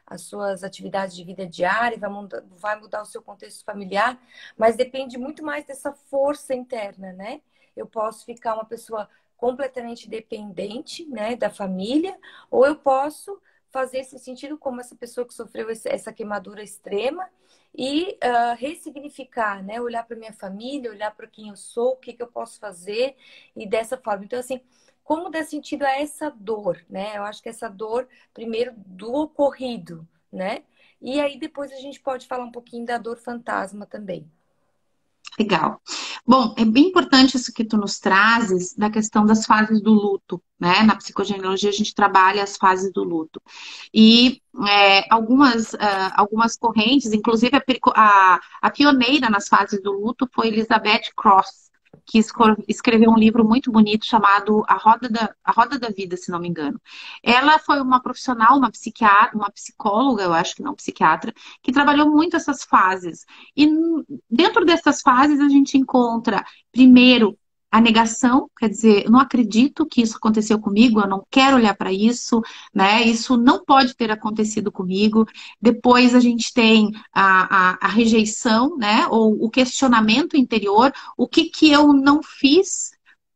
as suas atividades de vida diária, vai mudar o seu contexto familiar, mas depende muito mais dessa força interna, né? Eu posso ficar uma pessoa completamente dependente, né, da família, ou eu posso fazer esse sentido como essa pessoa que sofreu essa queimadura extrema e ressignificar, né? Olhar para minha família, olhar para quem eu sou, o que que eu posso fazer e dessa forma. Então, assim, como dar sentido a essa dor, né? Eu acho que essa dor, primeiro, do ocorrido, né? E aí depois a gente pode falar um pouquinho da dor fantasma também. Legal. Bom, é bem importante isso que tu nos trazes da questão das fases do luto, né? Na psicogenealogia a gente trabalha as fases do luto. E algumas correntes, inclusive a pioneira nas fases do luto foi Elizabeth Cross, que escreveu um livro muito bonito chamado A Roda da Vida, se não me engano. Ela foi uma profissional, uma psiquiatra, uma psicóloga, eu acho que não psiquiatra, que trabalhou muito essas fases. E dentro dessas fases a gente encontra, primeiro, a negação, quer dizer, eu não acredito que isso aconteceu comigo, eu não quero olhar para isso, né? Isso não pode ter acontecido comigo. Depois a gente tem a rejeição, né? Ou o questionamento interior, o que que eu não fiz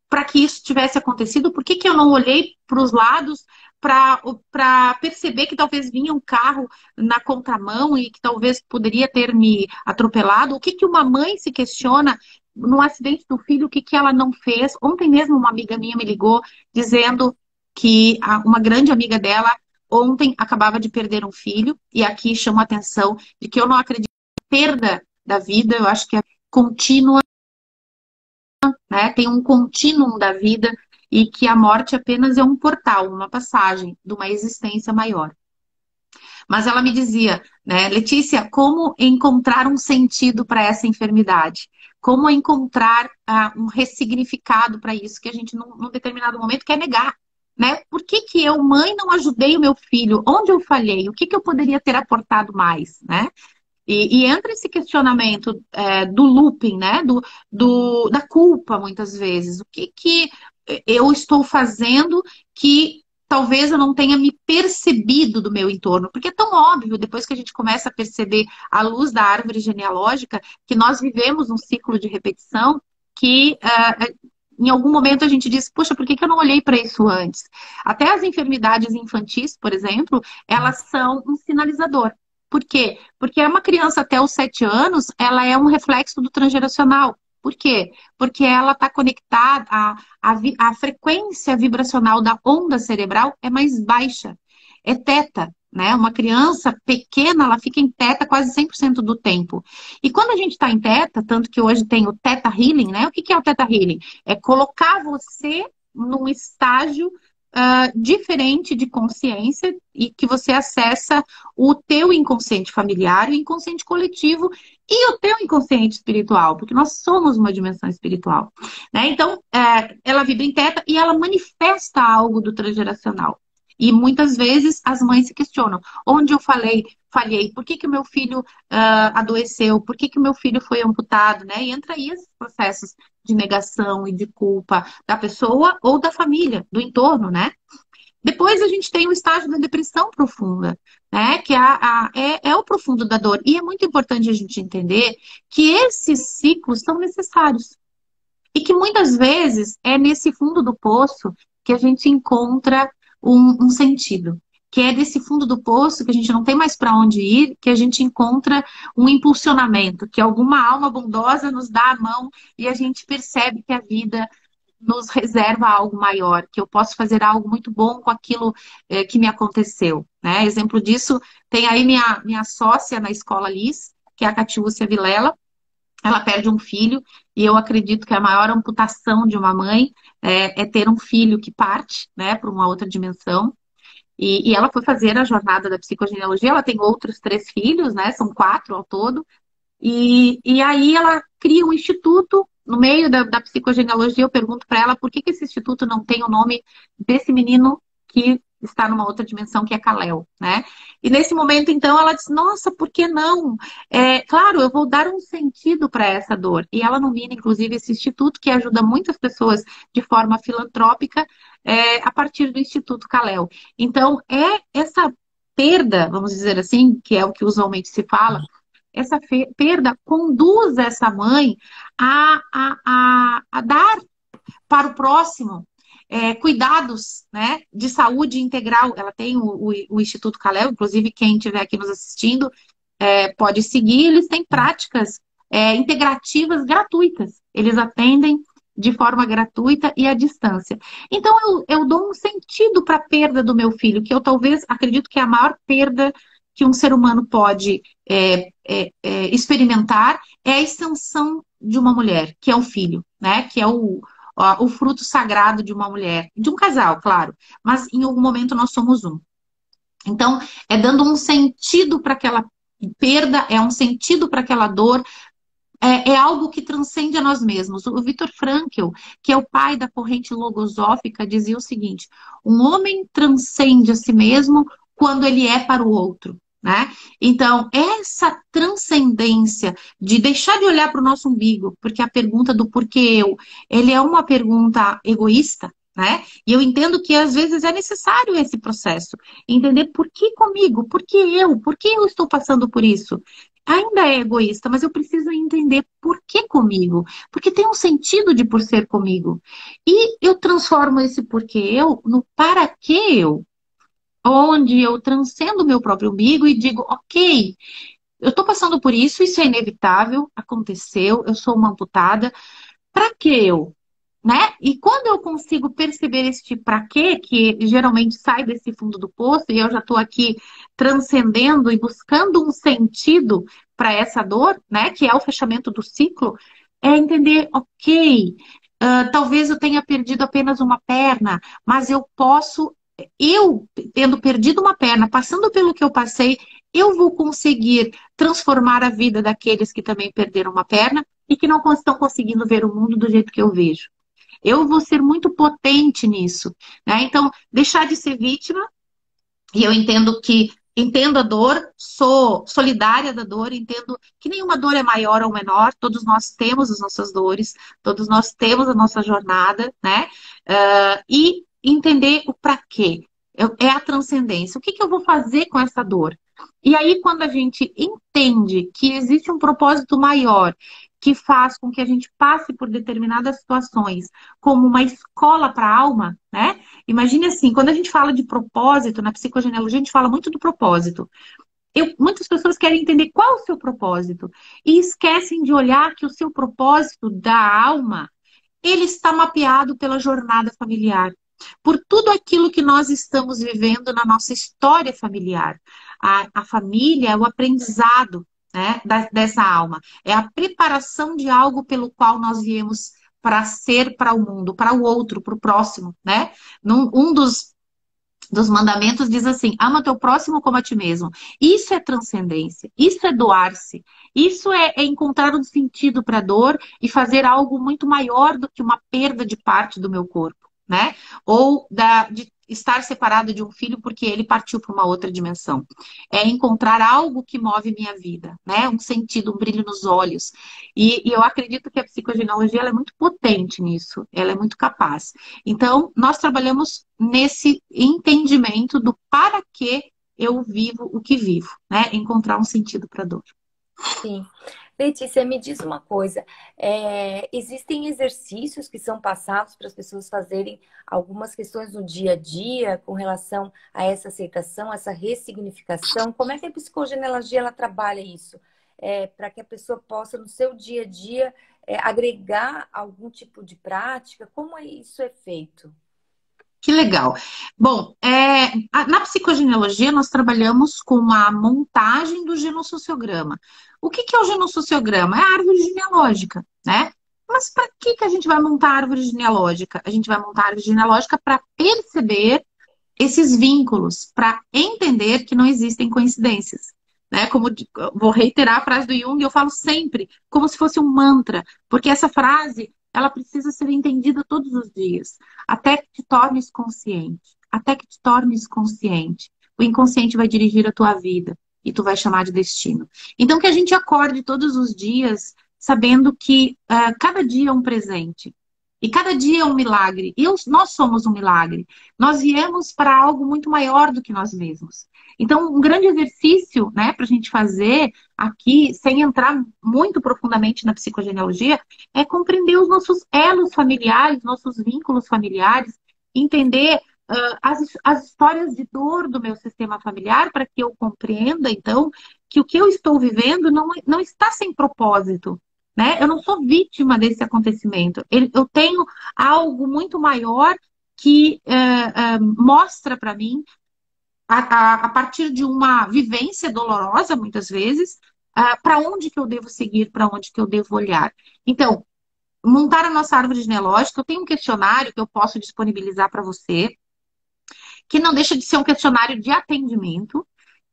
para que isso tivesse acontecido? Por que que eu não olhei para os lados para perceber que talvez vinha um carro na contramão e que talvez poderia ter me atropelado? O que que uma mãe se questiona no acidente do filho, o que que ela não fez? Ontem mesmo uma amiga minha me ligou dizendo que uma grande amiga dela ontem acabava de perder um filho, e aqui chama a atenção de que eu não acredito na perda da vida, eu acho que é contínua, né? Tem um contínuo da vida e que a morte apenas é um portal, uma passagem de uma existência maior. Mas ela me dizia, né, Letícia, como encontrar um sentido para essa enfermidade? Como encontrar um ressignificado para isso que a gente, num determinado momento, quer negar? Né? Por que que eu, mãe, não ajudei o meu filho? Onde eu falhei? O que que eu poderia ter aportado mais? Né? E entra esse questionamento do looping, né? Da culpa, muitas vezes. O que que eu estou fazendo que talvez eu não tenha me percebido do meu entorno? Porque é tão óbvio, depois que a gente começa a perceber à luz da árvore genealógica, que nós vivemos um ciclo de repetição que em algum momento a gente diz, poxa, por que que eu não olhei para isso antes? Até as enfermidades infantis, por exemplo, elas são um sinalizador. Por quê? Porque uma criança até os 7 anos, ela é um reflexo do transgeracional. Por quê? Porque ela está conectada, a frequência vibracional da onda cerebral é mais baixa. É teta, né? Uma criança pequena, ela fica em teta quase 100% do tempo. E quando a gente está em teta, tanto que hoje tem o Theta Healing, né? O que é o Theta Healing? É colocar você num estágio diferente de consciência e que você acessa o teu inconsciente familiar, o inconsciente coletivo e o teu inconsciente espiritual, porque nós somos uma dimensão espiritual, né? Então, ela vibra em teta e ela manifesta algo do transgeracional. E muitas vezes as mães se questionam, onde eu falhei? Por que que o meu filho adoeceu? Por que que o meu filho foi amputado? Né? E entra aí esses processos de negação e de culpa da pessoa ou da família, do entorno, né? Depois a gente tem o estágio da depressão profunda, né? Que é o profundo da dor. E é muito importante a gente entender que esses ciclos são necessários. E que muitas vezes é nesse fundo do poço que a gente encontra um sentido. Que é desse fundo do poço que a gente não tem mais para onde ir, que a gente encontra um impulsionamento, que alguma alma bondosa nos dá a mão e a gente percebe que a vida nos reserva algo maior, que eu posso fazer algo muito bom com aquilo que me aconteceu. Né? Exemplo disso, tem aí minha sócia na escola Liz, que é a Catiúcia Vilela. Ela perde um filho e eu acredito que a maior amputação de uma mãe é ter um filho que parte, né, para uma outra dimensão. E ela foi fazer a jornada da psicogenealogia, ela tem outros 3 filhos, né, são 4 ao todo. E aí ela cria um instituto. No meio da psicogenealogia, eu pergunto para ela por que que esse instituto não tem o nome desse menino que está numa outra dimensão, que é Kalel, né? E nesse momento, então, ela diz, nossa, por que não? Claro, eu vou dar um sentido para essa dor. E ela nomina, inclusive, esse instituto que ajuda muitas pessoas de forma filantrópica a partir do Instituto Kalel. Então, essa perda, vamos dizer assim, que é o que usualmente se fala, essa perda conduz essa mãe a dar para o próximo cuidados, né, de saúde integral. Ela tem o Instituto Calel, inclusive quem estiver aqui nos assistindo pode seguir, eles têm práticas integrativas gratuitas. Eles atendem de forma gratuita e à distância. Então, eu dou um sentido para a perda do meu filho, que eu talvez acredito que é a maior perda que um ser humano pode experimentar, é a extensão de uma mulher, que é o filho, né? Que é o fruto sagrado de uma mulher, de um casal, claro, mas em algum momento nós somos um. Então, é dando um sentido para aquela perda, é um sentido para aquela dor, é algo que transcende a nós mesmos. O Viktor Frankl, que é o pai da corrente logosófica, dizia o seguinte: um homem transcende a si mesmo quando ele é para o outro. Né? Então, essa transcendência de deixar de olhar para o nosso umbigo, porque a pergunta do porquê eu, ele é uma pergunta egoísta, né? E eu entendo que às vezes é necessário esse processo, entender por que comigo, por que eu estou passando por isso. Ainda é egoísta, mas eu preciso entender por que comigo, porque tem um sentido de por ser comigo. E eu transformo esse porquê eu no para que eu, onde eu transcendo o meu próprio umbigo e digo, ok, eu estou passando por isso, isso é inevitável, aconteceu, eu sou uma amputada, para que eu? Né? E quando eu consigo perceber este para quê, que geralmente sai desse fundo do poço, e eu já estou aqui transcendendo e buscando um sentido para essa dor, né? Que é o fechamento do ciclo, é entender, ok, talvez eu tenha perdido apenas uma perna, mas eu tendo perdido uma perna, passando pelo que eu passei, eu vou conseguir transformar a vida daqueles que também perderam uma perna e que não estão conseguindo ver o mundo do jeito que eu vejo. Eu vou ser muito potente nisso, né? Então, deixar de ser vítima, e eu entendo a dor, sou solidária da dor, entendo que nenhuma dor é maior ou menor, todos nós temos as nossas dores, todos nós temos a nossa jornada, né? E entender o para quê. É a transcendência. O que eu vou fazer com essa dor? E aí, quando a gente entende que existe um propósito maior que faz com que a gente passe por determinadas situações como uma escola para a alma, né? Imagine assim, quando a gente fala de propósito, na psicogenealogia a gente fala muito do propósito. Muitas pessoas querem entender qual é o seu propósito e esquecem de olhar que o seu propósito da alma, ele está mapeado pela jornada familiar, por tudo aquilo que nós estamos vivendo na nossa história familiar. A família é o aprendizado, né, dessa alma. É a preparação de algo pelo qual nós viemos para ser para o mundo, para o outro, para o próximo, né? Um dos mandamentos diz assim: ama teu próximo como a ti mesmo. Isso é transcendência, isso é doar-se, isso é encontrar um sentido para a dor e fazer algo muito maior do que uma perda de parte do meu corpo, né? Ou de estar separado de um filho porque ele partiu para uma outra dimensão. É encontrar algo que move minha vida, né? Um sentido, um brilho nos olhos. E eu acredito que a psicogenealogia ela é muito potente nisso, ela é muito capaz. Então, nós trabalhamos nesse entendimento do para que eu vivo o que vivo, né? Encontrar um sentido para a dor. Sim. Letícia, me diz uma coisa. Existem exercícios que são passados para as pessoas fazerem algumas questões no dia a dia com relação a essa aceitação, essa ressignificação? Como é que a psicogenealogia ela trabalha isso? Para que a pessoa possa, no seu dia a dia, agregar algum tipo de prática? Como isso é feito? Que legal. Bom, na psicogenealogia nós trabalhamos com a montagem do genossociograma. O que é o genossociograma? É a árvore genealógica, né? Mas para que a gente vai montar a árvore genealógica? A gente vai montar a árvore genealógica para perceber esses vínculos, para entender que não existem coincidências. Né? Como vou reiterar a frase do Jung, eu falo sempre, como se fosse um mantra, porque essa frase ela precisa ser entendida todos os dias, até que te tornes consciente, até que te tornes consciente. O inconsciente vai dirigir a tua vida e tu vai chamar de destino. Então que a gente acorde todos os dias sabendo que cada dia é um presente. E cada dia é um milagre. Nós somos um milagre. Nós viemos para algo muito maior do que nós mesmos. Então, um grande exercício, né, para a gente fazer aqui, sem entrar muito profundamente na psicogenealogia, é compreender os nossos elos familiares, nossos vínculos familiares, entender as histórias de dor do meu sistema familiar, para que eu compreenda, então, que o que eu estou vivendo não está sem propósito. Né? Eu não sou vítima desse acontecimento. Eu tenho algo muito maior que mostra para mim, a partir de uma vivência dolorosa, muitas vezes, para onde que eu devo seguir, para onde que eu devo olhar. Então, montar a nossa árvore genealógica, eu tenho um questionário que eu posso disponibilizar para você, que não deixa de ser um questionário de atendimento.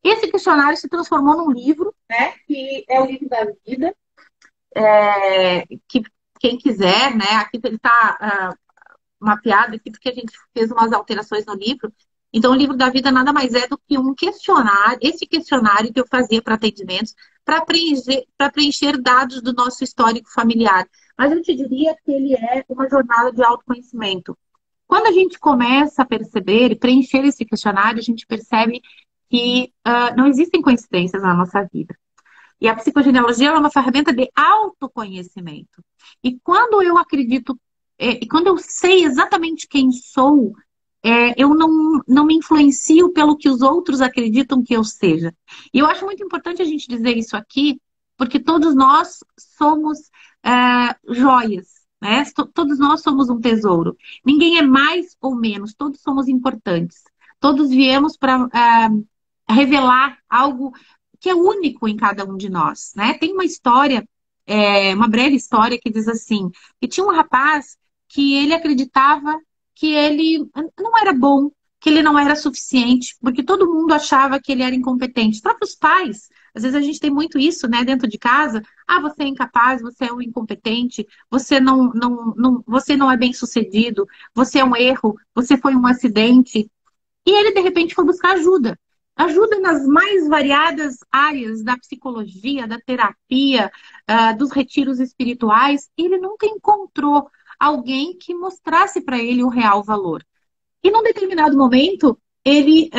Esse questionário se transformou num livro, né? Que é o livro da vida. Que quem quiser, né? Aqui ele está mapeado aqui porque a gente fez umas alterações no livro. Então, o livro da vida nada mais é do que um questionário, esse questionário que eu fazia para atendimentos, para preencher dados do nosso histórico familiar. Mas eu te diria que ele é uma jornada de autoconhecimento. Quando a gente começa a perceber e preencher esse questionário, a gente percebe que não existem coincidências na nossa vida. E a psicogenealogia é uma ferramenta de autoconhecimento. E quando eu acredito, e quando eu sei exatamente quem sou, eu não me influencio pelo que os outros acreditam que eu seja. E eu acho muito importante a gente dizer isso aqui, porque todos nós somos joias, né? Todos nós somos um tesouro. Ninguém é mais ou menos, todos somos importantes. Todos viemos para revelar algo que é único em cada um de nós, né? Tem uma história, uma breve história que diz assim, que tinha um rapaz que ele acreditava que ele não era bom, que ele não era suficiente, porque todo mundo achava que ele era incompetente. Os próprios pais, às vezes a gente tem muito isso, né, dentro de casa. Ah, você é incapaz, você é um incompetente, você não é bem-sucedido, você é um erro, você foi um acidente. E ele, de repente, foi buscar ajuda. Ajuda nas mais variadas áreas da psicologia, da terapia, dos retiros espirituais. E ele nunca encontrou alguém que mostrasse para ele o real valor. E num determinado momento, ele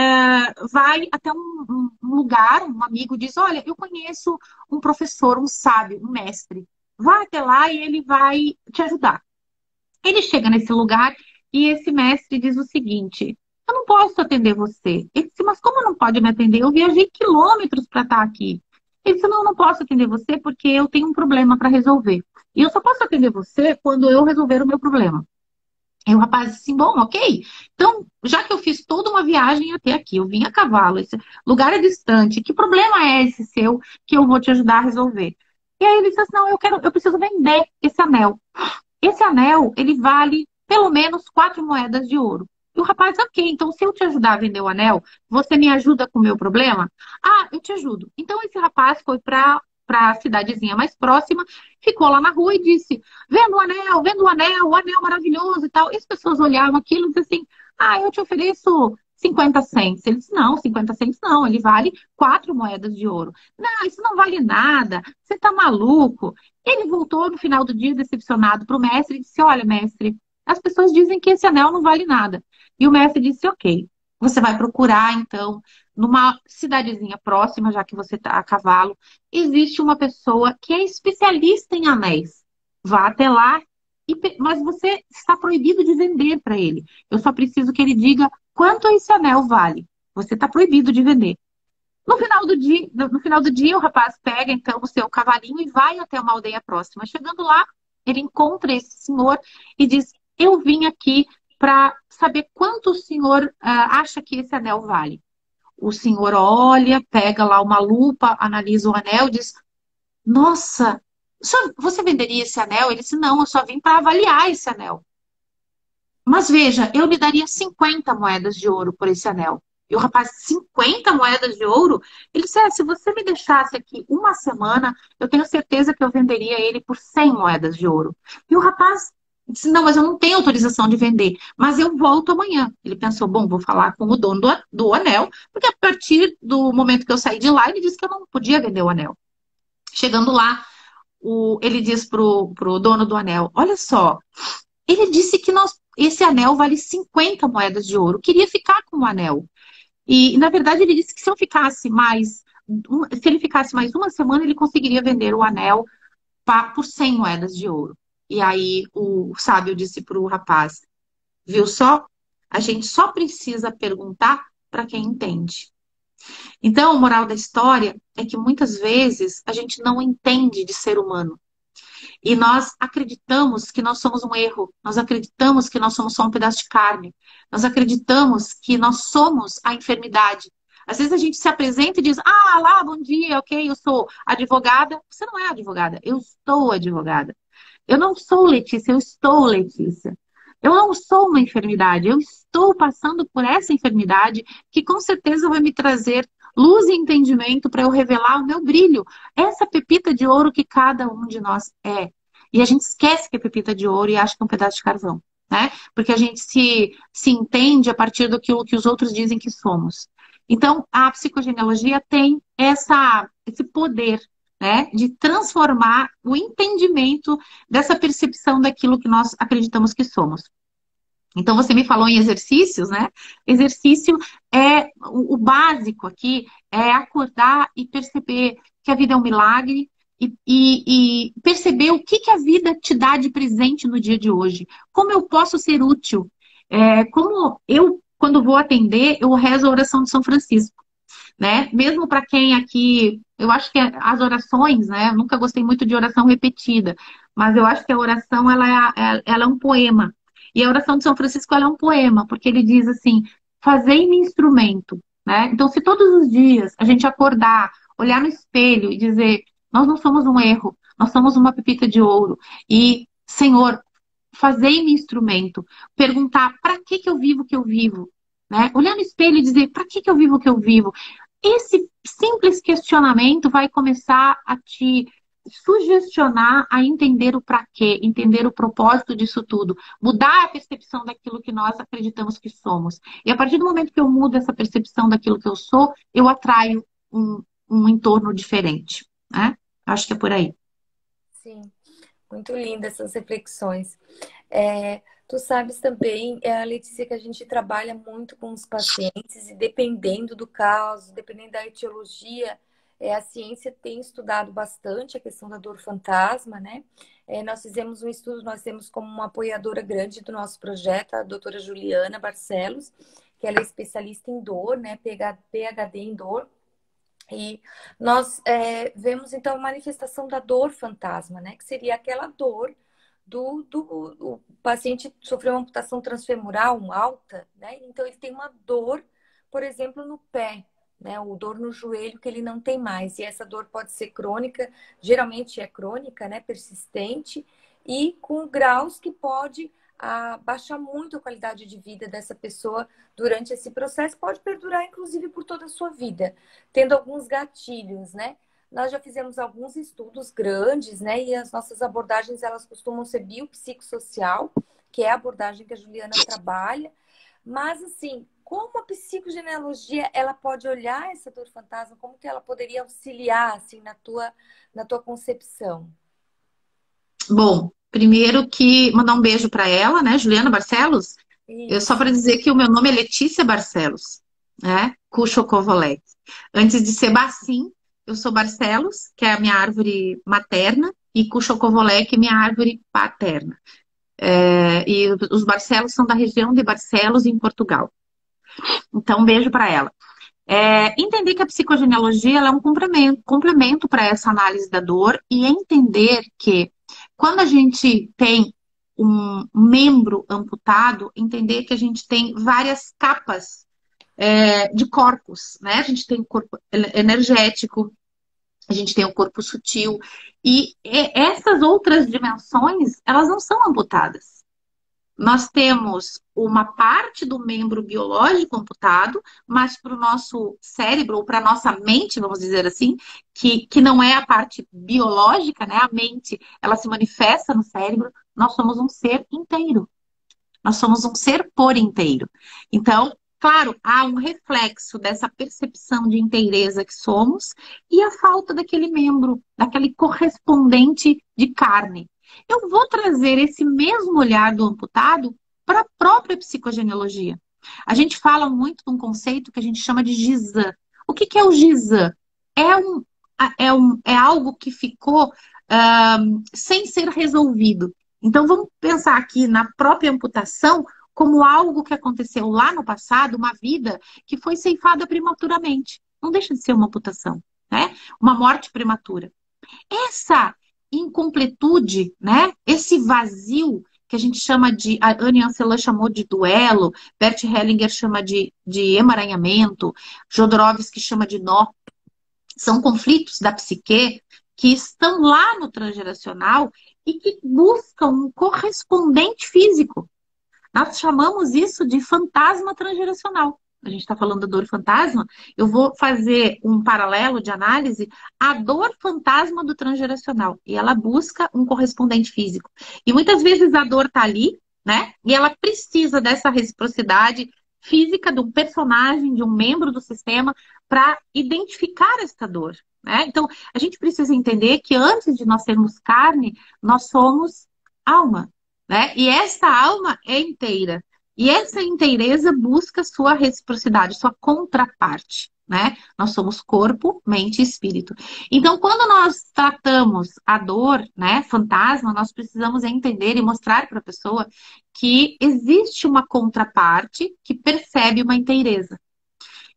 vai até um lugar, um amigo diz, olha, eu conheço um professor, um sábio, um mestre. Vá até lá e ele vai te ajudar. Ele chega nesse lugar e esse mestre diz o seguinte, eu não posso atender você. Ele disse, mas como não pode me atender? Eu viajei quilômetros para estar aqui. Ele disse, não, eu não posso atender você porque eu tenho um problema para resolver. E eu só posso atender você quando eu resolver o meu problema. Aí o rapaz disse assim, bom, ok. Então, já que eu fiz toda uma viagem até aqui, eu vim a cavalo, esse lugar é distante, que problema é esse seu que eu vou te ajudar a resolver? E aí ele disse assim, não, eu preciso vender esse anel. Esse anel, ele vale pelo menos 4 moedas de ouro. E o rapaz, ok, então se eu te ajudar a vender o anel, você me ajuda com o meu problema? Ah, eu te ajudo. Então esse rapaz foi para a cidadezinha mais próxima, ficou lá na rua e disse, vendo o anel maravilhoso e tal. E as pessoas olhavam aquilo e diziam assim, ah, eu te ofereço 50 cents. Ele disse, não, 50 cents não, ele vale 4 moedas de ouro. Não, isso não vale nada, você tá maluco. Ele voltou no final do dia decepcionado para o mestre e disse, olha, mestre, as pessoas dizem que esse anel não vale nada. E o mestre disse, ok, você vai procurar, então, numa cidadezinha próxima, já que você está a cavalo, existe uma pessoa que é especialista em anéis. Vá até lá, mas você está proibido de vender para ele. Eu só preciso que ele diga quanto esse anel vale. Você está proibido de vender. No final do dia, o rapaz pega, então, o seu cavalinho e vai até uma aldeia próxima. Chegando lá, ele encontra esse senhor e diz, eu vim aqui para saber quanto o senhor acha que esse anel vale. O senhor olha, pega lá uma lupa, analisa o anel e diz, nossa, você venderia esse anel? Ele disse, não, eu só vim para avaliar esse anel. Mas veja, eu lhe daria 50 moedas de ouro por esse anel. E o rapaz, 50 moedas de ouro? Ele disse, se você me deixasse aqui uma semana, eu tenho certeza que eu venderia ele por 100 moedas de ouro. E o rapaz disse, não, mas eu não tenho autorização de vender, mas eu volto amanhã. Ele pensou, bom, vou falar com o dono do anel, porque a partir do momento que eu saí de lá, ele disse que eu não podia vender o anel. Chegando lá, ele diz pro dono do anel, olha só, Ele disse que esse anel vale 50 moedas de ouro. Queria ficar com o anel. E, na verdade, ele disse que se ele ficasse mais uma semana, ele conseguiria vender o anel por 100 moedas de ouro. E aí o sábio disse para o rapaz, viu só? A gente só precisa perguntar para quem entende. Então, a moral da história é que muitas vezes a gente não entende de ser humano. E nós acreditamos que nós somos um erro, nós acreditamos que nós somos só um pedaço de carne, nós acreditamos que nós somos a enfermidade. Às vezes a gente se apresenta e diz, ah, lá, bom dia, ok, eu sou advogada. Você não é advogada, eu estou advogada. Eu não sou Letícia, eu estou Letícia. Eu não sou uma enfermidade, eu estou passando por essa enfermidade que com certeza vai me trazer luz e entendimento para eu revelar o meu brilho. Essa pepita de ouro que cada um de nós é. E a gente esquece que é pepita de ouro e acha que é um pedaço de carvão, né? Porque a gente se entende a partir daquilo que os outros dizem que somos. Então, a psicogenealogia tem esse poder, né, de transformar o entendimento dessa percepção daquilo que nós acreditamos que somos. Então, você me falou em exercícios, né? Exercício é o básico aqui, é acordar e perceber que a vida é um milagre e perceber o que a vida te dá de presente no dia de hoje. Como eu posso ser útil? Como eu, quando vou atender, eu rezo a oração de São Francisco, né? Mesmo para quem aqui, eu acho que as orações, né? Eu nunca gostei muito de oração repetida, mas eu acho que a oração ela é um poema. E a oração de São Francisco ela é um poema, porque ele diz assim: fazei-me instrumento, né? Então, se todos os dias a gente acordar, olhar no espelho e dizer, nós não somos um erro, nós somos uma pepita de ouro. E, Senhor, fazei-me instrumento. Perguntar, para que eu vivo o que eu vivo? Né? Olhar no espelho e dizer, para que eu vivo o que eu vivo? Esse simples questionamento vai começar a te sugestionar a entender o para quê, entender o propósito disso tudo, mudar a percepção daquilo que nós acreditamos que somos. E a partir do momento que eu mudo essa percepção daquilo que eu sou, eu atraio um entorno diferente, né? Acho que é por aí. Sim, muito lindas essas reflexões. Tu sabes também, Letícia, que a gente trabalha muito com os pacientes e dependendo do caso, dependendo da etiologia, a ciência tem estudado bastante a questão da dor fantasma, né? Nós fizemos um estudo, nós temos como uma apoiadora grande do nosso projeto a doutora Juliana Barcelos, que ela é especialista em dor, né? PhD em dor. E nós vemos, então, a manifestação da dor fantasma, né? Que seria aquela dor o paciente sofreu uma amputação transfemoral alta, né? Então, ele tem uma dor, por exemplo, no pé, né? Ou dor no joelho que ele não tem mais. E essa dor pode ser crônica, geralmente é crônica, né? Persistente e com graus que pode baixar muito a qualidade de vida dessa pessoa durante esse processo. Pode perdurar, inclusive, por toda a sua vida, tendo alguns gatilhos, né? Nós já fizemos alguns estudos grandes, né? E as nossas abordagens, elas costumam ser biopsicossocial, que é a abordagem que a Juliana trabalha. Mas, assim, como a psicogenealogia, ela pode olhar essa dor fantasma? Como que ela poderia auxiliar, assim, na tua concepção? Bom, primeiro que mandar um beijo para ela, né, Juliana Barcelos? Só para dizer que o meu nome é Letícia Barcelos, né? Kuchokovolek. Antes de ser Bacim, eu sou Barcelos, que é a minha árvore materna, e Kuchokovolek é minha árvore paterna. E os Barcelos são da região de Barcelos, em Portugal. Então, um beijo para ela. Entender que a psicogenealogia ela é um complemento para essa análise da dor e entender que quando a gente tem um membro amputado, entender que a gente tem várias capas de corpos, né? A gente tem o corpo energético, a gente tem o corpo sutil, e essas outras dimensões, elas não são amputadas. Nós temos uma parte do membro biológico amputado, mas para o nosso cérebro, ou para a nossa mente, vamos dizer assim, que não é a parte biológica, né? A mente, ela se manifesta no cérebro, nós somos um ser inteiro. Nós somos um ser por inteiro. Então, claro, há um reflexo dessa percepção de inteireza que somos e a falta daquele membro, daquele correspondente de carne. Eu vou trazer esse mesmo olhar do amputado para a própria psicogenealogia. A gente fala muito de um conceito que a gente chama de GISAM. O que que é o GISAM? É algo que ficou sem ser resolvido. Então, vamos pensar aqui na própria amputação como algo que aconteceu lá no passado, uma vida que foi ceifada prematuramente. Não deixa de ser uma amputação, né? Uma morte prematura. Essa incompletude, né? Esse vazio que a gente chama de, a Anne Ancelan chamou de duelo, Bert Hellinger chama de emaranhamento, Jodorowsky chama de nó, são conflitos da psique que estão lá no transgeracional e que buscam um correspondente físico. Nós chamamos isso de fantasma transgeracional. A gente está falando da dor fantasma, eu vou fazer um paralelo de análise à dor fantasma do transgeracional. E ela busca um correspondente físico. E muitas vezes a dor está ali, né? E ela precisa dessa reciprocidade física de um personagem, de um membro do sistema, para identificar esta dor, né? Então, a gente precisa entender que antes de nós sermos carne, nós somos alma, né? E essa alma é inteira. E essa inteireza busca sua reciprocidade, sua contraparte, né? Nós somos corpo, mente e espírito. Então, quando nós tratamos a dor, né, fantasma, nós precisamos entender e mostrar para a pessoa que existe uma contraparte que percebe uma inteireza.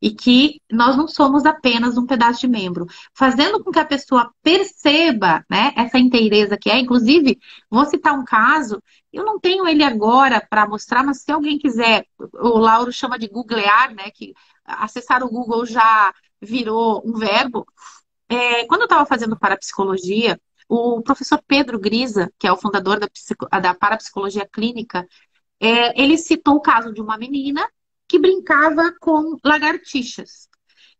E que nós não somos apenas um pedaço de membro. Fazendo com que a pessoa perceba, né, essa inteireza que é. Inclusive, vou citar um caso, eu não tenho ele agora para mostrar, mas se alguém quiser, o Lauro chama de googlear, né, que acessar o Google já virou um verbo. Quando eu estava fazendo parapsicologia, o professor Pedro Grisa, que é o fundador da parapsicologia clínica, ele citou o caso de uma menina que brincava com lagartixas.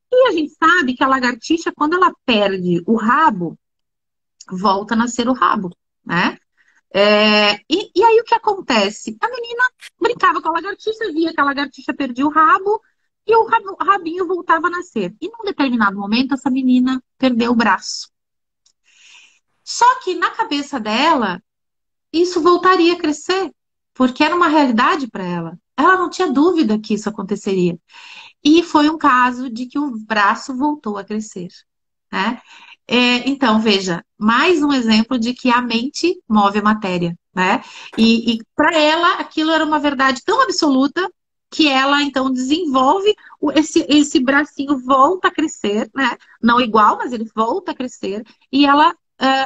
E a gente sabe que a lagartixa, quando ela perde o rabo, volta a nascer o rabo, né? E aí o que acontece? A menina brincava com a lagartixa, via que a lagartixa perdia o rabo e o rabinho voltava a nascer. E num determinado momento, essa menina perdeu o braço. Só que na cabeça dela, isso voltaria a crescer, porque era uma realidade para ela. Ela não tinha dúvida que isso aconteceria. E foi um caso de que o braço voltou a crescer, né? Então, veja, mais um exemplo de que a mente move a matéria, né? E para ela, aquilo era uma verdade tão absoluta que ela, então, desenvolve esse bracinho volta a crescer, né? Não igual, mas ele volta a crescer. E ela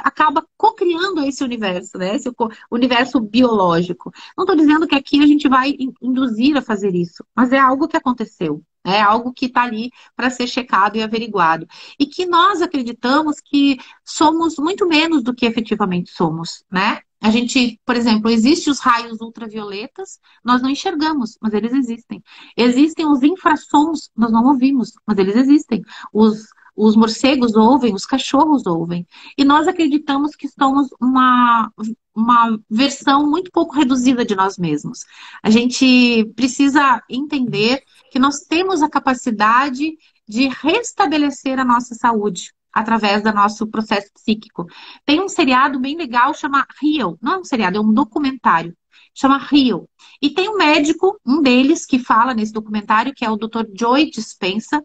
acaba co-criando esse universo, né? Esse universo biológico. Não estou dizendo que aqui a gente vai induzir a fazer isso, mas é algo que aconteceu. É algo que está ali para ser checado e averiguado. E que nós acreditamos que somos muito menos do que efetivamente somos, né? A gente, por exemplo, existem os raios ultravioletas, nós não enxergamos, mas eles existem. Existem os infrassons, nós não ouvimos, mas eles existem. Os morcegos ouvem, os cachorros ouvem. E nós acreditamos que somos uma versão muito pouco reduzida de nós mesmos. A gente precisa entender que nós temos a capacidade de restabelecer a nossa saúde através do nosso processo psíquico. Tem um seriado bem legal, chama Rio. Não é um seriado, é um documentário. Chama Rio. E tem um médico, um deles, que fala nesse documentário, que é o Dr. Joe Dispenza.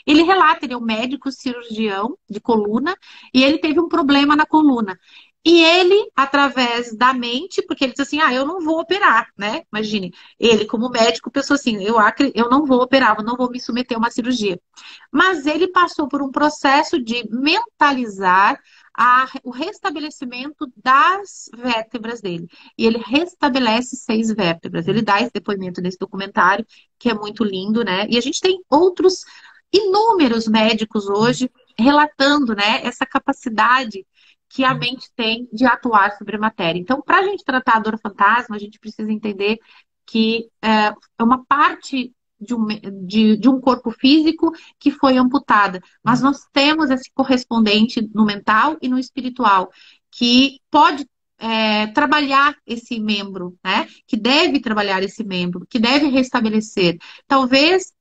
Ele relata, ele é um médico cirurgião de coluna, e ele teve um problema na coluna. E ele, através da mente, porque ele disse assim, eu não vou operar, né? Imagine, ele como médico pensou assim, eu não vou operar, eu não vou me submeter a uma cirurgia. Mas ele passou por um processo de mentalizar o restabelecimento das vértebras dele. E ele restabelece 6 vértebras. Ele dá esse depoimento nesse documentário, que é muito lindo, né? E a gente tem outros inúmeros médicos hoje relatando, né, essa capacidade que a mente tem de atuar sobre a matéria. Então, para a gente tratar a dor fantasma, a gente precisa entender que é uma parte de um corpo físico que foi amputada. Mas nós temos esse correspondente no mental e no espiritual, que pode trabalhar esse membro, né? Que deve trabalhar esse membro, que deve restabelecer. Talvez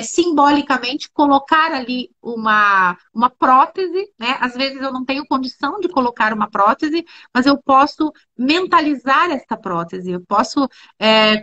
simbolicamente colocar ali uma prótese, né? Às vezes eu não tenho condição de colocar uma prótese, mas eu posso mentalizar esta prótese, eu posso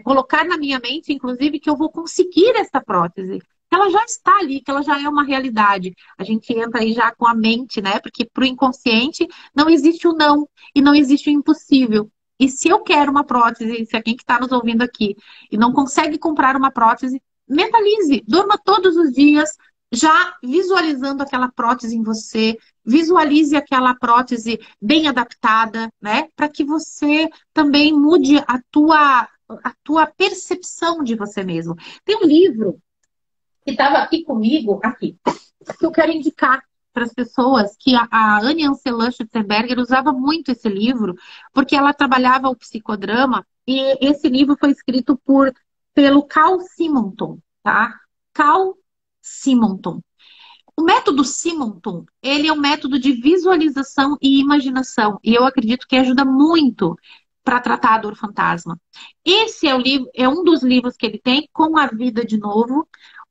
colocar na minha mente, inclusive, que eu vou conseguir esta prótese. Que ela já está ali, que ela já é uma realidade. A gente entra aí já com a mente, né? Porque para o inconsciente não existe o não e não existe o impossível. E se eu quero uma prótese, se alguém que está nos ouvindo aqui e não consegue comprar uma prótese, mentalize, durma todos os dias, já visualizando aquela prótese em você, visualize aquela prótese bem adaptada, né? Para que você também mude a tua percepção de você mesmo. Tem um livro que estava aqui comigo, aqui, que eu quero indicar para as pessoas, que a Anne Ancelan Schutzenberger usava muito esse livro, porque ela trabalhava o psicodrama, e esse livro foi escrito pelo Carl Simonton, tá? Carl Simonton. O método Simonton, ele é um método de visualização e imaginação, e eu acredito que ajuda muito para tratar a dor fantasma. Esse é o livro, é um dos livros que ele tem, Com a Vida de Novo,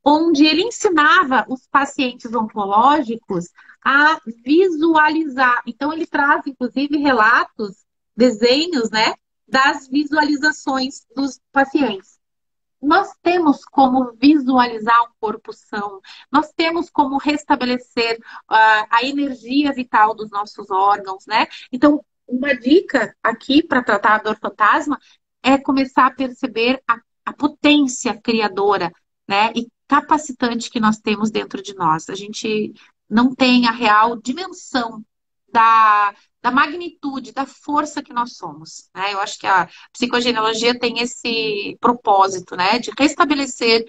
onde ele ensinava os pacientes oncológicos a visualizar. Então, ele traz, inclusive, relatos, desenhos, né, das visualizações dos pacientes. Nós temos como visualizar um corpo são, nós temos como restabelecer a energia vital dos nossos órgãos, né? Então, uma dica aqui para tratar a dor fantasma é começar a perceber a potência criadora, né? E capacitante que nós temos dentro de nós. A gente não tem a real dimensão da magnitude, da força que nós somos, né? Eu acho que a psicogenealogia tem esse propósito, né? De restabelecer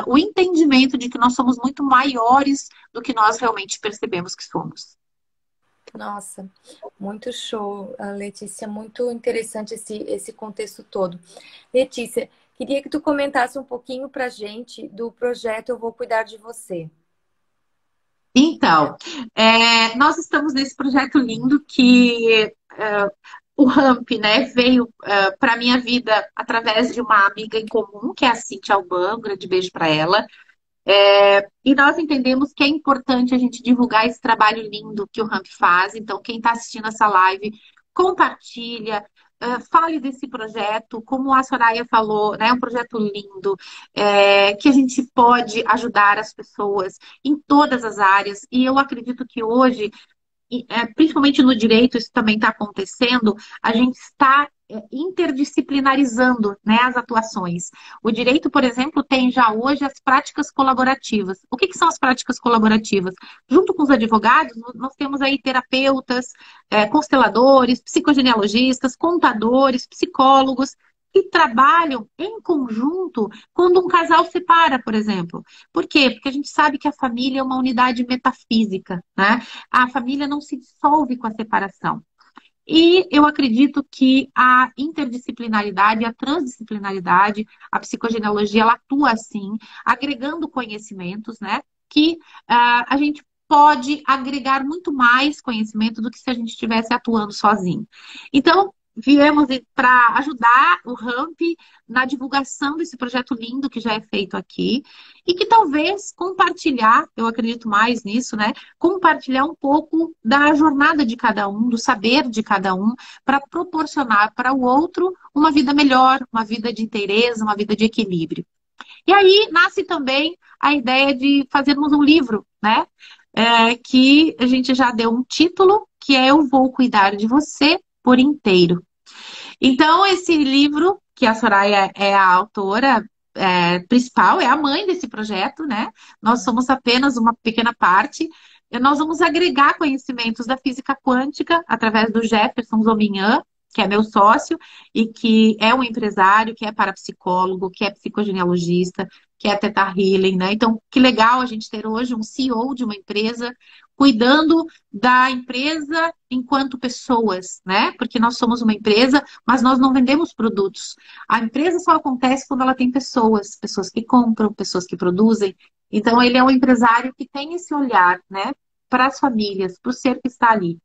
o entendimento de que nós somos muito maiores do que nós realmente percebemos que somos. Nossa, muito show, Letícia, muito interessante esse contexto todo. Letícia, queria que tu comentasse um pouquinho pra gente do projeto Eu Vou Cuidar de Você. Então, nós estamos nesse projeto lindo que o Ramp, né, veio para a minha vida através de uma amiga em comum, que é a Cintia Alban, um grande beijo para ela. E nós entendemos que é importante a gente divulgar esse trabalho lindo que o Ramp faz. Então, quem está assistindo essa live, compartilha, fale desse projeto, como a Soraya falou, né? É um projeto lindo, que a gente pode ajudar as pessoas em todas as áreas. E eu acredito que hoje principalmente no direito, isso também está acontecendo, a gente está interdisciplinarizando, né, as atuações. O direito, por exemplo, tem já hoje as práticas colaborativas. O que são as práticas colaborativas? Junto com os advogados, nós temos aí terapeutas, consteladores, psicogenealogistas, contadores, psicólogos, que trabalham em conjunto quando um casal separa, por exemplo. Por quê? Porque a gente sabe que a família é uma unidade metafísica, né? A família não se dissolve com a separação. E eu acredito que a interdisciplinaridade, a transdisciplinaridade, a psicogenealogia, ela atua assim, agregando conhecimentos, né? Que a gente pode agregar muito mais conhecimento do que se a gente estivesse atuando sozinho. Então, viemos para ajudar o Ramp na divulgação desse projeto lindo que já é feito aqui e que talvez compartilhar, eu acredito mais nisso, né? Compartilhar um pouco da jornada de cada um, do saber de cada um, para proporcionar para o outro uma vida melhor, uma vida de inteireza, uma vida de equilíbrio. E aí nasce também a ideia de fazermos um livro, né? Que a gente já deu um título, que é Eu Vou Cuidar de Você por Inteiro. Então, esse livro, que a Soraya é a autora principal, é a mãe desse projeto, né? Nós somos apenas uma pequena parte. E nós vamos agregar conhecimentos da física quântica através do Jefferson Zominhan, que é meu sócio e que é um empresário, que é parapsicólogo, que é psicogenealogista, que é Theta Healing, né? Então, que legal a gente ter hoje um CEO de uma empresa cuidando da empresa enquanto pessoas, né? Porque nós somos uma empresa, mas nós não vendemos produtos. A empresa só acontece quando ela tem pessoas, pessoas que compram, pessoas que produzem. Então, ele é um empresário que tem esse olhar, né? Para as famílias, para o ser que está ali.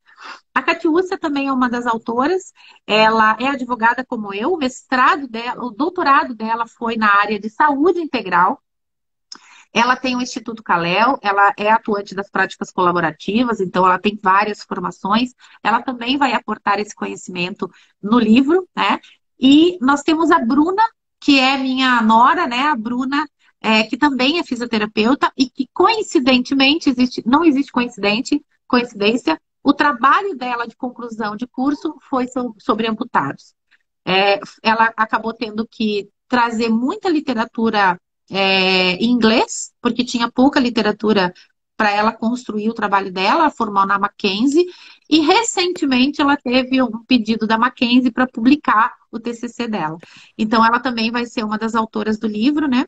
A Catiúcia também é uma das autoras, ela é advogada como eu, o mestrado dela, o doutorado dela foi na área de saúde integral. Ela tem o Instituto Calel, ela é atuante das práticas colaborativas, então ela tem várias formações. Ela também vai aportar esse conhecimento no livro, né? E nós temos a Bruna, que é minha nora, né? A Bruna, que também é fisioterapeuta e que coincidentemente não existe coincidência, o trabalho dela de conclusão de curso foi sobre amputados. Ela acabou tendo que trazer muita literatura em inglês, porque tinha pouca literatura para ela construir o trabalho dela, ela formou na Mackenzie, e recentemente ela teve um pedido da Mackenzie para publicar o TCC dela. Então, ela também vai ser uma das autoras do livro, né?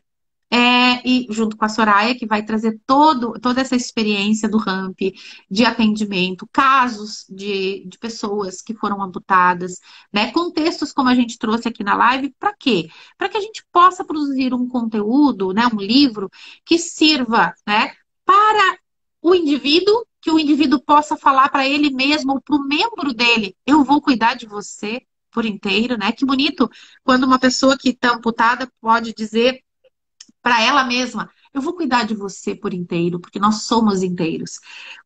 E junto com a Soraya, que vai trazer toda essa experiência do RAMP, de atendimento, casos de pessoas que foram amputadas, né? Contextos como a gente trouxe aqui na live, para quê? Para que a gente possa produzir um conteúdo, né? Um livro que sirva, né? Para o indivíduo, que o indivíduo possa falar para ele mesmo ou para o membro dele, eu vou cuidar de você por inteiro, né? Que bonito quando uma pessoa que está amputada pode dizer para ela mesma, eu vou cuidar de você por inteiro, porque nós somos inteiros.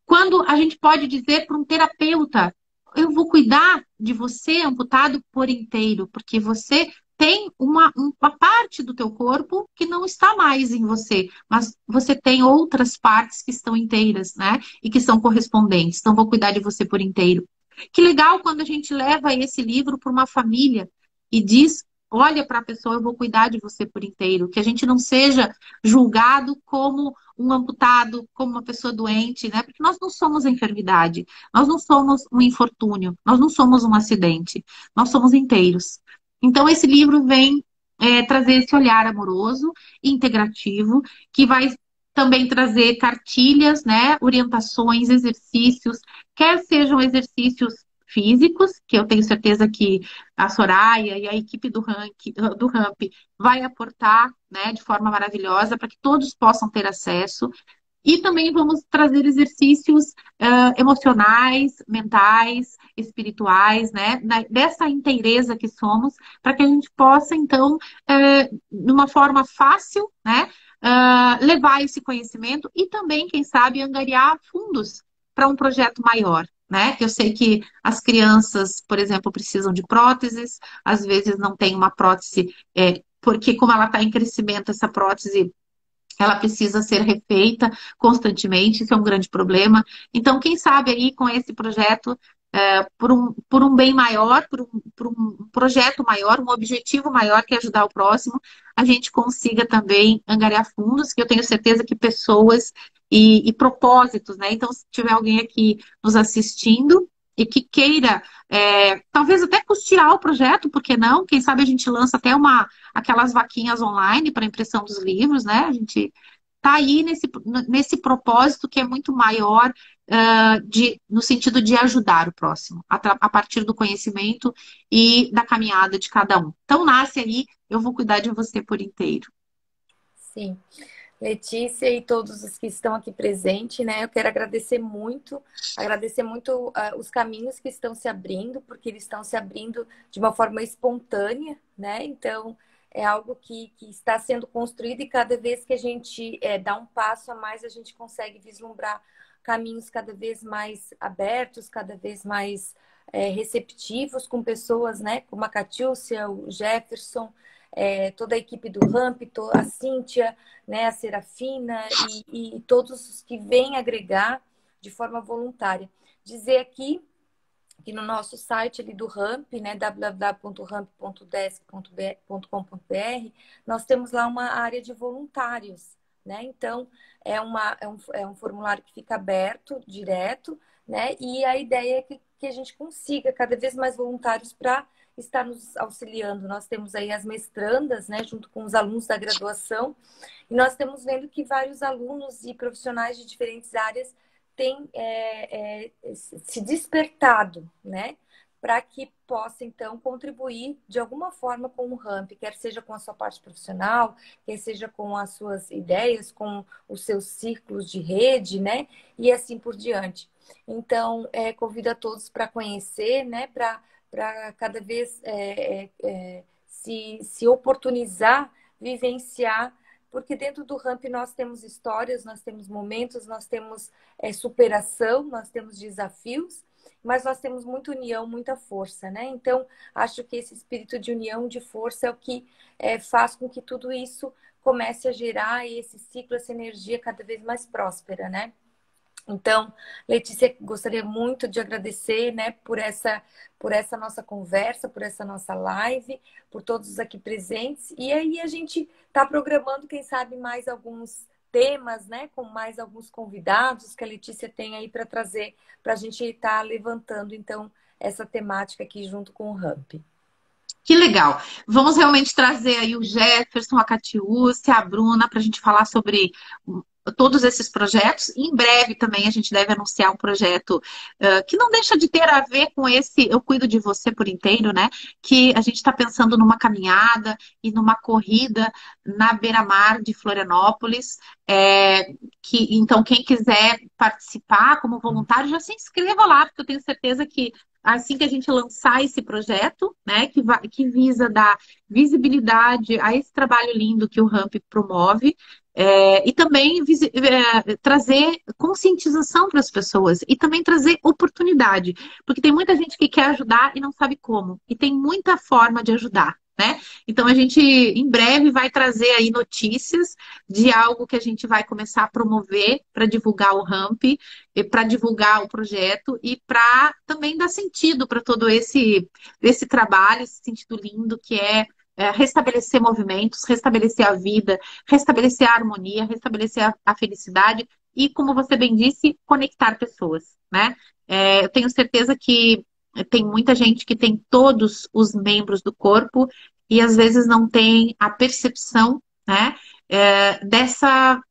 Quando a gente pode dizer para um terapeuta, eu vou cuidar de você amputado por inteiro, porque você tem uma parte do teu corpo que não está mais em você, mas você tem outras partes que estão inteiras, né? E que são correspondentes. Então, vou cuidar de você por inteiro. Que legal quando a gente leva esse livro para uma família e diz, olha para a pessoa, eu vou cuidar de você por inteiro. Que a gente não seja julgado como um amputado, como uma pessoa doente, né? Porque nós não somos a enfermidade, nós não somos um infortúnio, nós não somos um acidente, nós somos inteiros. Então, esse livro vem trazer esse olhar amoroso e integrativo, que vai também trazer cartilhas, né? Orientações, exercícios, quer sejam exercícios físicos, que eu tenho certeza que a Soraya e a equipe do Ramp vai aportar, né, de forma maravilhosa para que todos possam ter acesso. E também vamos trazer exercícios emocionais, mentais, espirituais, né? Dessa inteireza que somos, para que a gente possa, então, de uma forma fácil, né? Levar esse conhecimento e também, quem sabe, angariar fundos para um projeto maior. Né? Eu sei que as crianças, por exemplo, precisam de próteses, às vezes não tem uma prótese, porque como ela está em crescimento, essa prótese ela precisa ser refeita constantemente, isso é um grande problema. Então, quem sabe aí com esse projeto, por um bem maior, por um projeto maior, um objetivo maior que é ajudar o próximo, a gente consiga também angariar fundos, que eu tenho certeza que pessoas e propósitos, né? Então, se tiver alguém aqui nos assistindo e que queira, talvez até custear o projeto, por que não? Quem sabe a gente lança até aquelas vaquinhas online para impressão dos livros, né? A gente está aí nesse propósito que é muito maior no sentido de ajudar o próximo, a partir do conhecimento e da caminhada de cada um. Então, nasce aí, eu vou cuidar de você por inteiro. Sim. Letícia e todos os que estão aqui presentes, né? Eu quero agradecer muito os caminhos que estão se abrindo, porque eles estão se abrindo de uma forma espontânea, né? Então, é algo que está sendo construído e cada vez que a gente dá um passo a mais, a gente consegue vislumbrar caminhos cada vez mais abertos, cada vez mais receptivos com pessoas, né? Como a Catiúcia, o Jefferson, toda a equipe do Ramp, a Cíntia, né, a Serafina e todos os que vêm agregar de forma voluntária. Dizer aqui que no nosso site ali do Ramp, né, www.ramp.desk.com.br, nós temos lá uma área de voluntários, né? Então, é um formulário que fica aberto, direto, né? E a ideia é que a gente consiga cada vez mais voluntários para estar nos auxiliando. Nós temos aí as mestrandas, né, junto com os alunos da graduação, e nós estamos vendo que vários alunos e profissionais de diferentes áreas têm se despertado, né, para que possa, então, contribuir de alguma forma com o Ramp, quer seja com a sua parte profissional, quer seja com as suas ideias, com os seus círculos de rede, né, e assim por diante. Então, convido a todos para conhecer, né, para cada vez se oportunizar, vivenciar porque dentro do ramp nós temos histórias, nós temos momentos, nós temos superação, nós temos desafios, mas nós temos muita união, muita força, né? Então, acho que esse espírito de união, de força, é o que faz com que tudo isso comece a gerar esse ciclo, essa energia cada vez mais próspera, né? Então, Letícia, gostaria muito de agradecer, né, por essa nossa conversa, por essa nossa live, por todos os aqui presentes. E aí a gente está programando, quem sabe, mais alguns temas, né, com mais alguns convidados que a Letícia tem aí para trazer, para a gente estar levantando, então, essa temática aqui junto com o Ramp. Que legal. Vamos realmente trazer aí o Jefferson, a Catiúcia, a Bruna, para a gente falar sobre todos esses projetos. E em breve também a gente deve anunciar um projeto que não deixa de ter a ver com esse Eu Cuido de Você por inteiro, né? Que a gente está pensando numa caminhada e numa corrida na beira-mar de Florianópolis. Então, quem quiser participar como voluntário, já se inscreva lá, porque eu tenho certeza que assim que a gente lançar esse projeto, né, que visa dar visibilidade a esse trabalho lindo que o Ramp promove, e também trazer conscientização para as pessoas e também trazer oportunidade, porque tem muita gente que quer ajudar e não sabe como, e tem muita forma de ajudar, né? Então a gente em breve vai trazer aí notícias de algo que a gente vai começar a promover para divulgar o Ramp, para divulgar o projeto e para também dar sentido para todo esse trabalho, esse sentido lindo que é restabelecer movimentos, restabelecer a vida, restabelecer a harmonia, restabelecer a felicidade e, como você bem disse, conectar pessoas, né? Eu tenho certeza que tem muita gente que tem todos os membros do corpo e às vezes não tem a percepção, né, dessa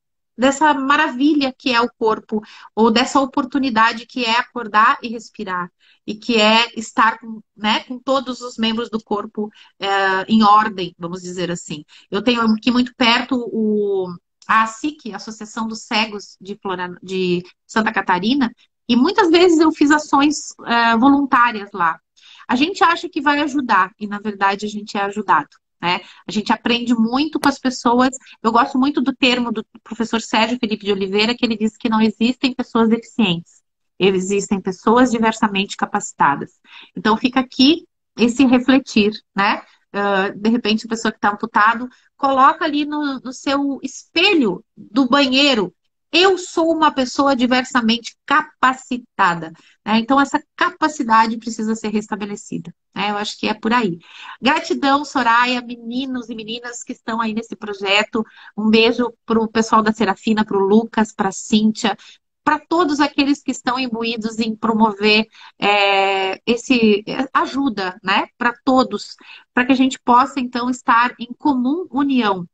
maravilha que é o corpo, ou dessa oportunidade que é acordar e respirar, e que é estar com, né, com todos os membros do corpo em ordem, vamos dizer assim. Eu tenho aqui muito perto a ASIC, a Associação dos Cegos de Santa Catarina, e muitas vezes eu fiz ações voluntárias lá. A gente acha que vai ajudar, e na verdade a gente é ajudado, né? A gente aprende muito com as pessoas. Eu gosto muito do termo do professor Sérgio Felipe de Oliveira, que ele diz que não existem pessoas deficientes, existem pessoas diversamente capacitadas. Então fica aqui esse refletir, né? De repente, a pessoa que está amputado, coloca ali no seu espelho do banheiro: eu sou uma pessoa diversamente capacitada, né? Então, essa capacidade precisa ser restabelecida, né? Eu acho que é por aí. Gratidão, Soraya, meninos e meninas que estão aí nesse projeto. Um beijo para o pessoal da Serafina, para o Lucas, para a Cíntia, para todos aqueles que estão imbuídos em promover esse ajuda, né? Para todos, para que a gente possa, então, estar em comum união,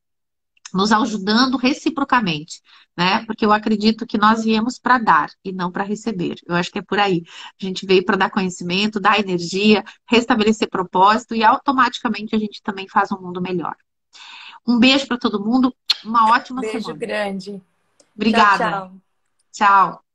nos ajudando reciprocamente, né? Porque eu acredito que nós viemos para dar e não para receber. Eu acho que é por aí. A gente veio para dar conhecimento, dar energia, restabelecer propósito e automaticamente a gente também faz um mundo melhor. Um beijo para todo mundo, uma ótima Beijo semana. grande. Tchau, Obrigada. tchau. Tchau.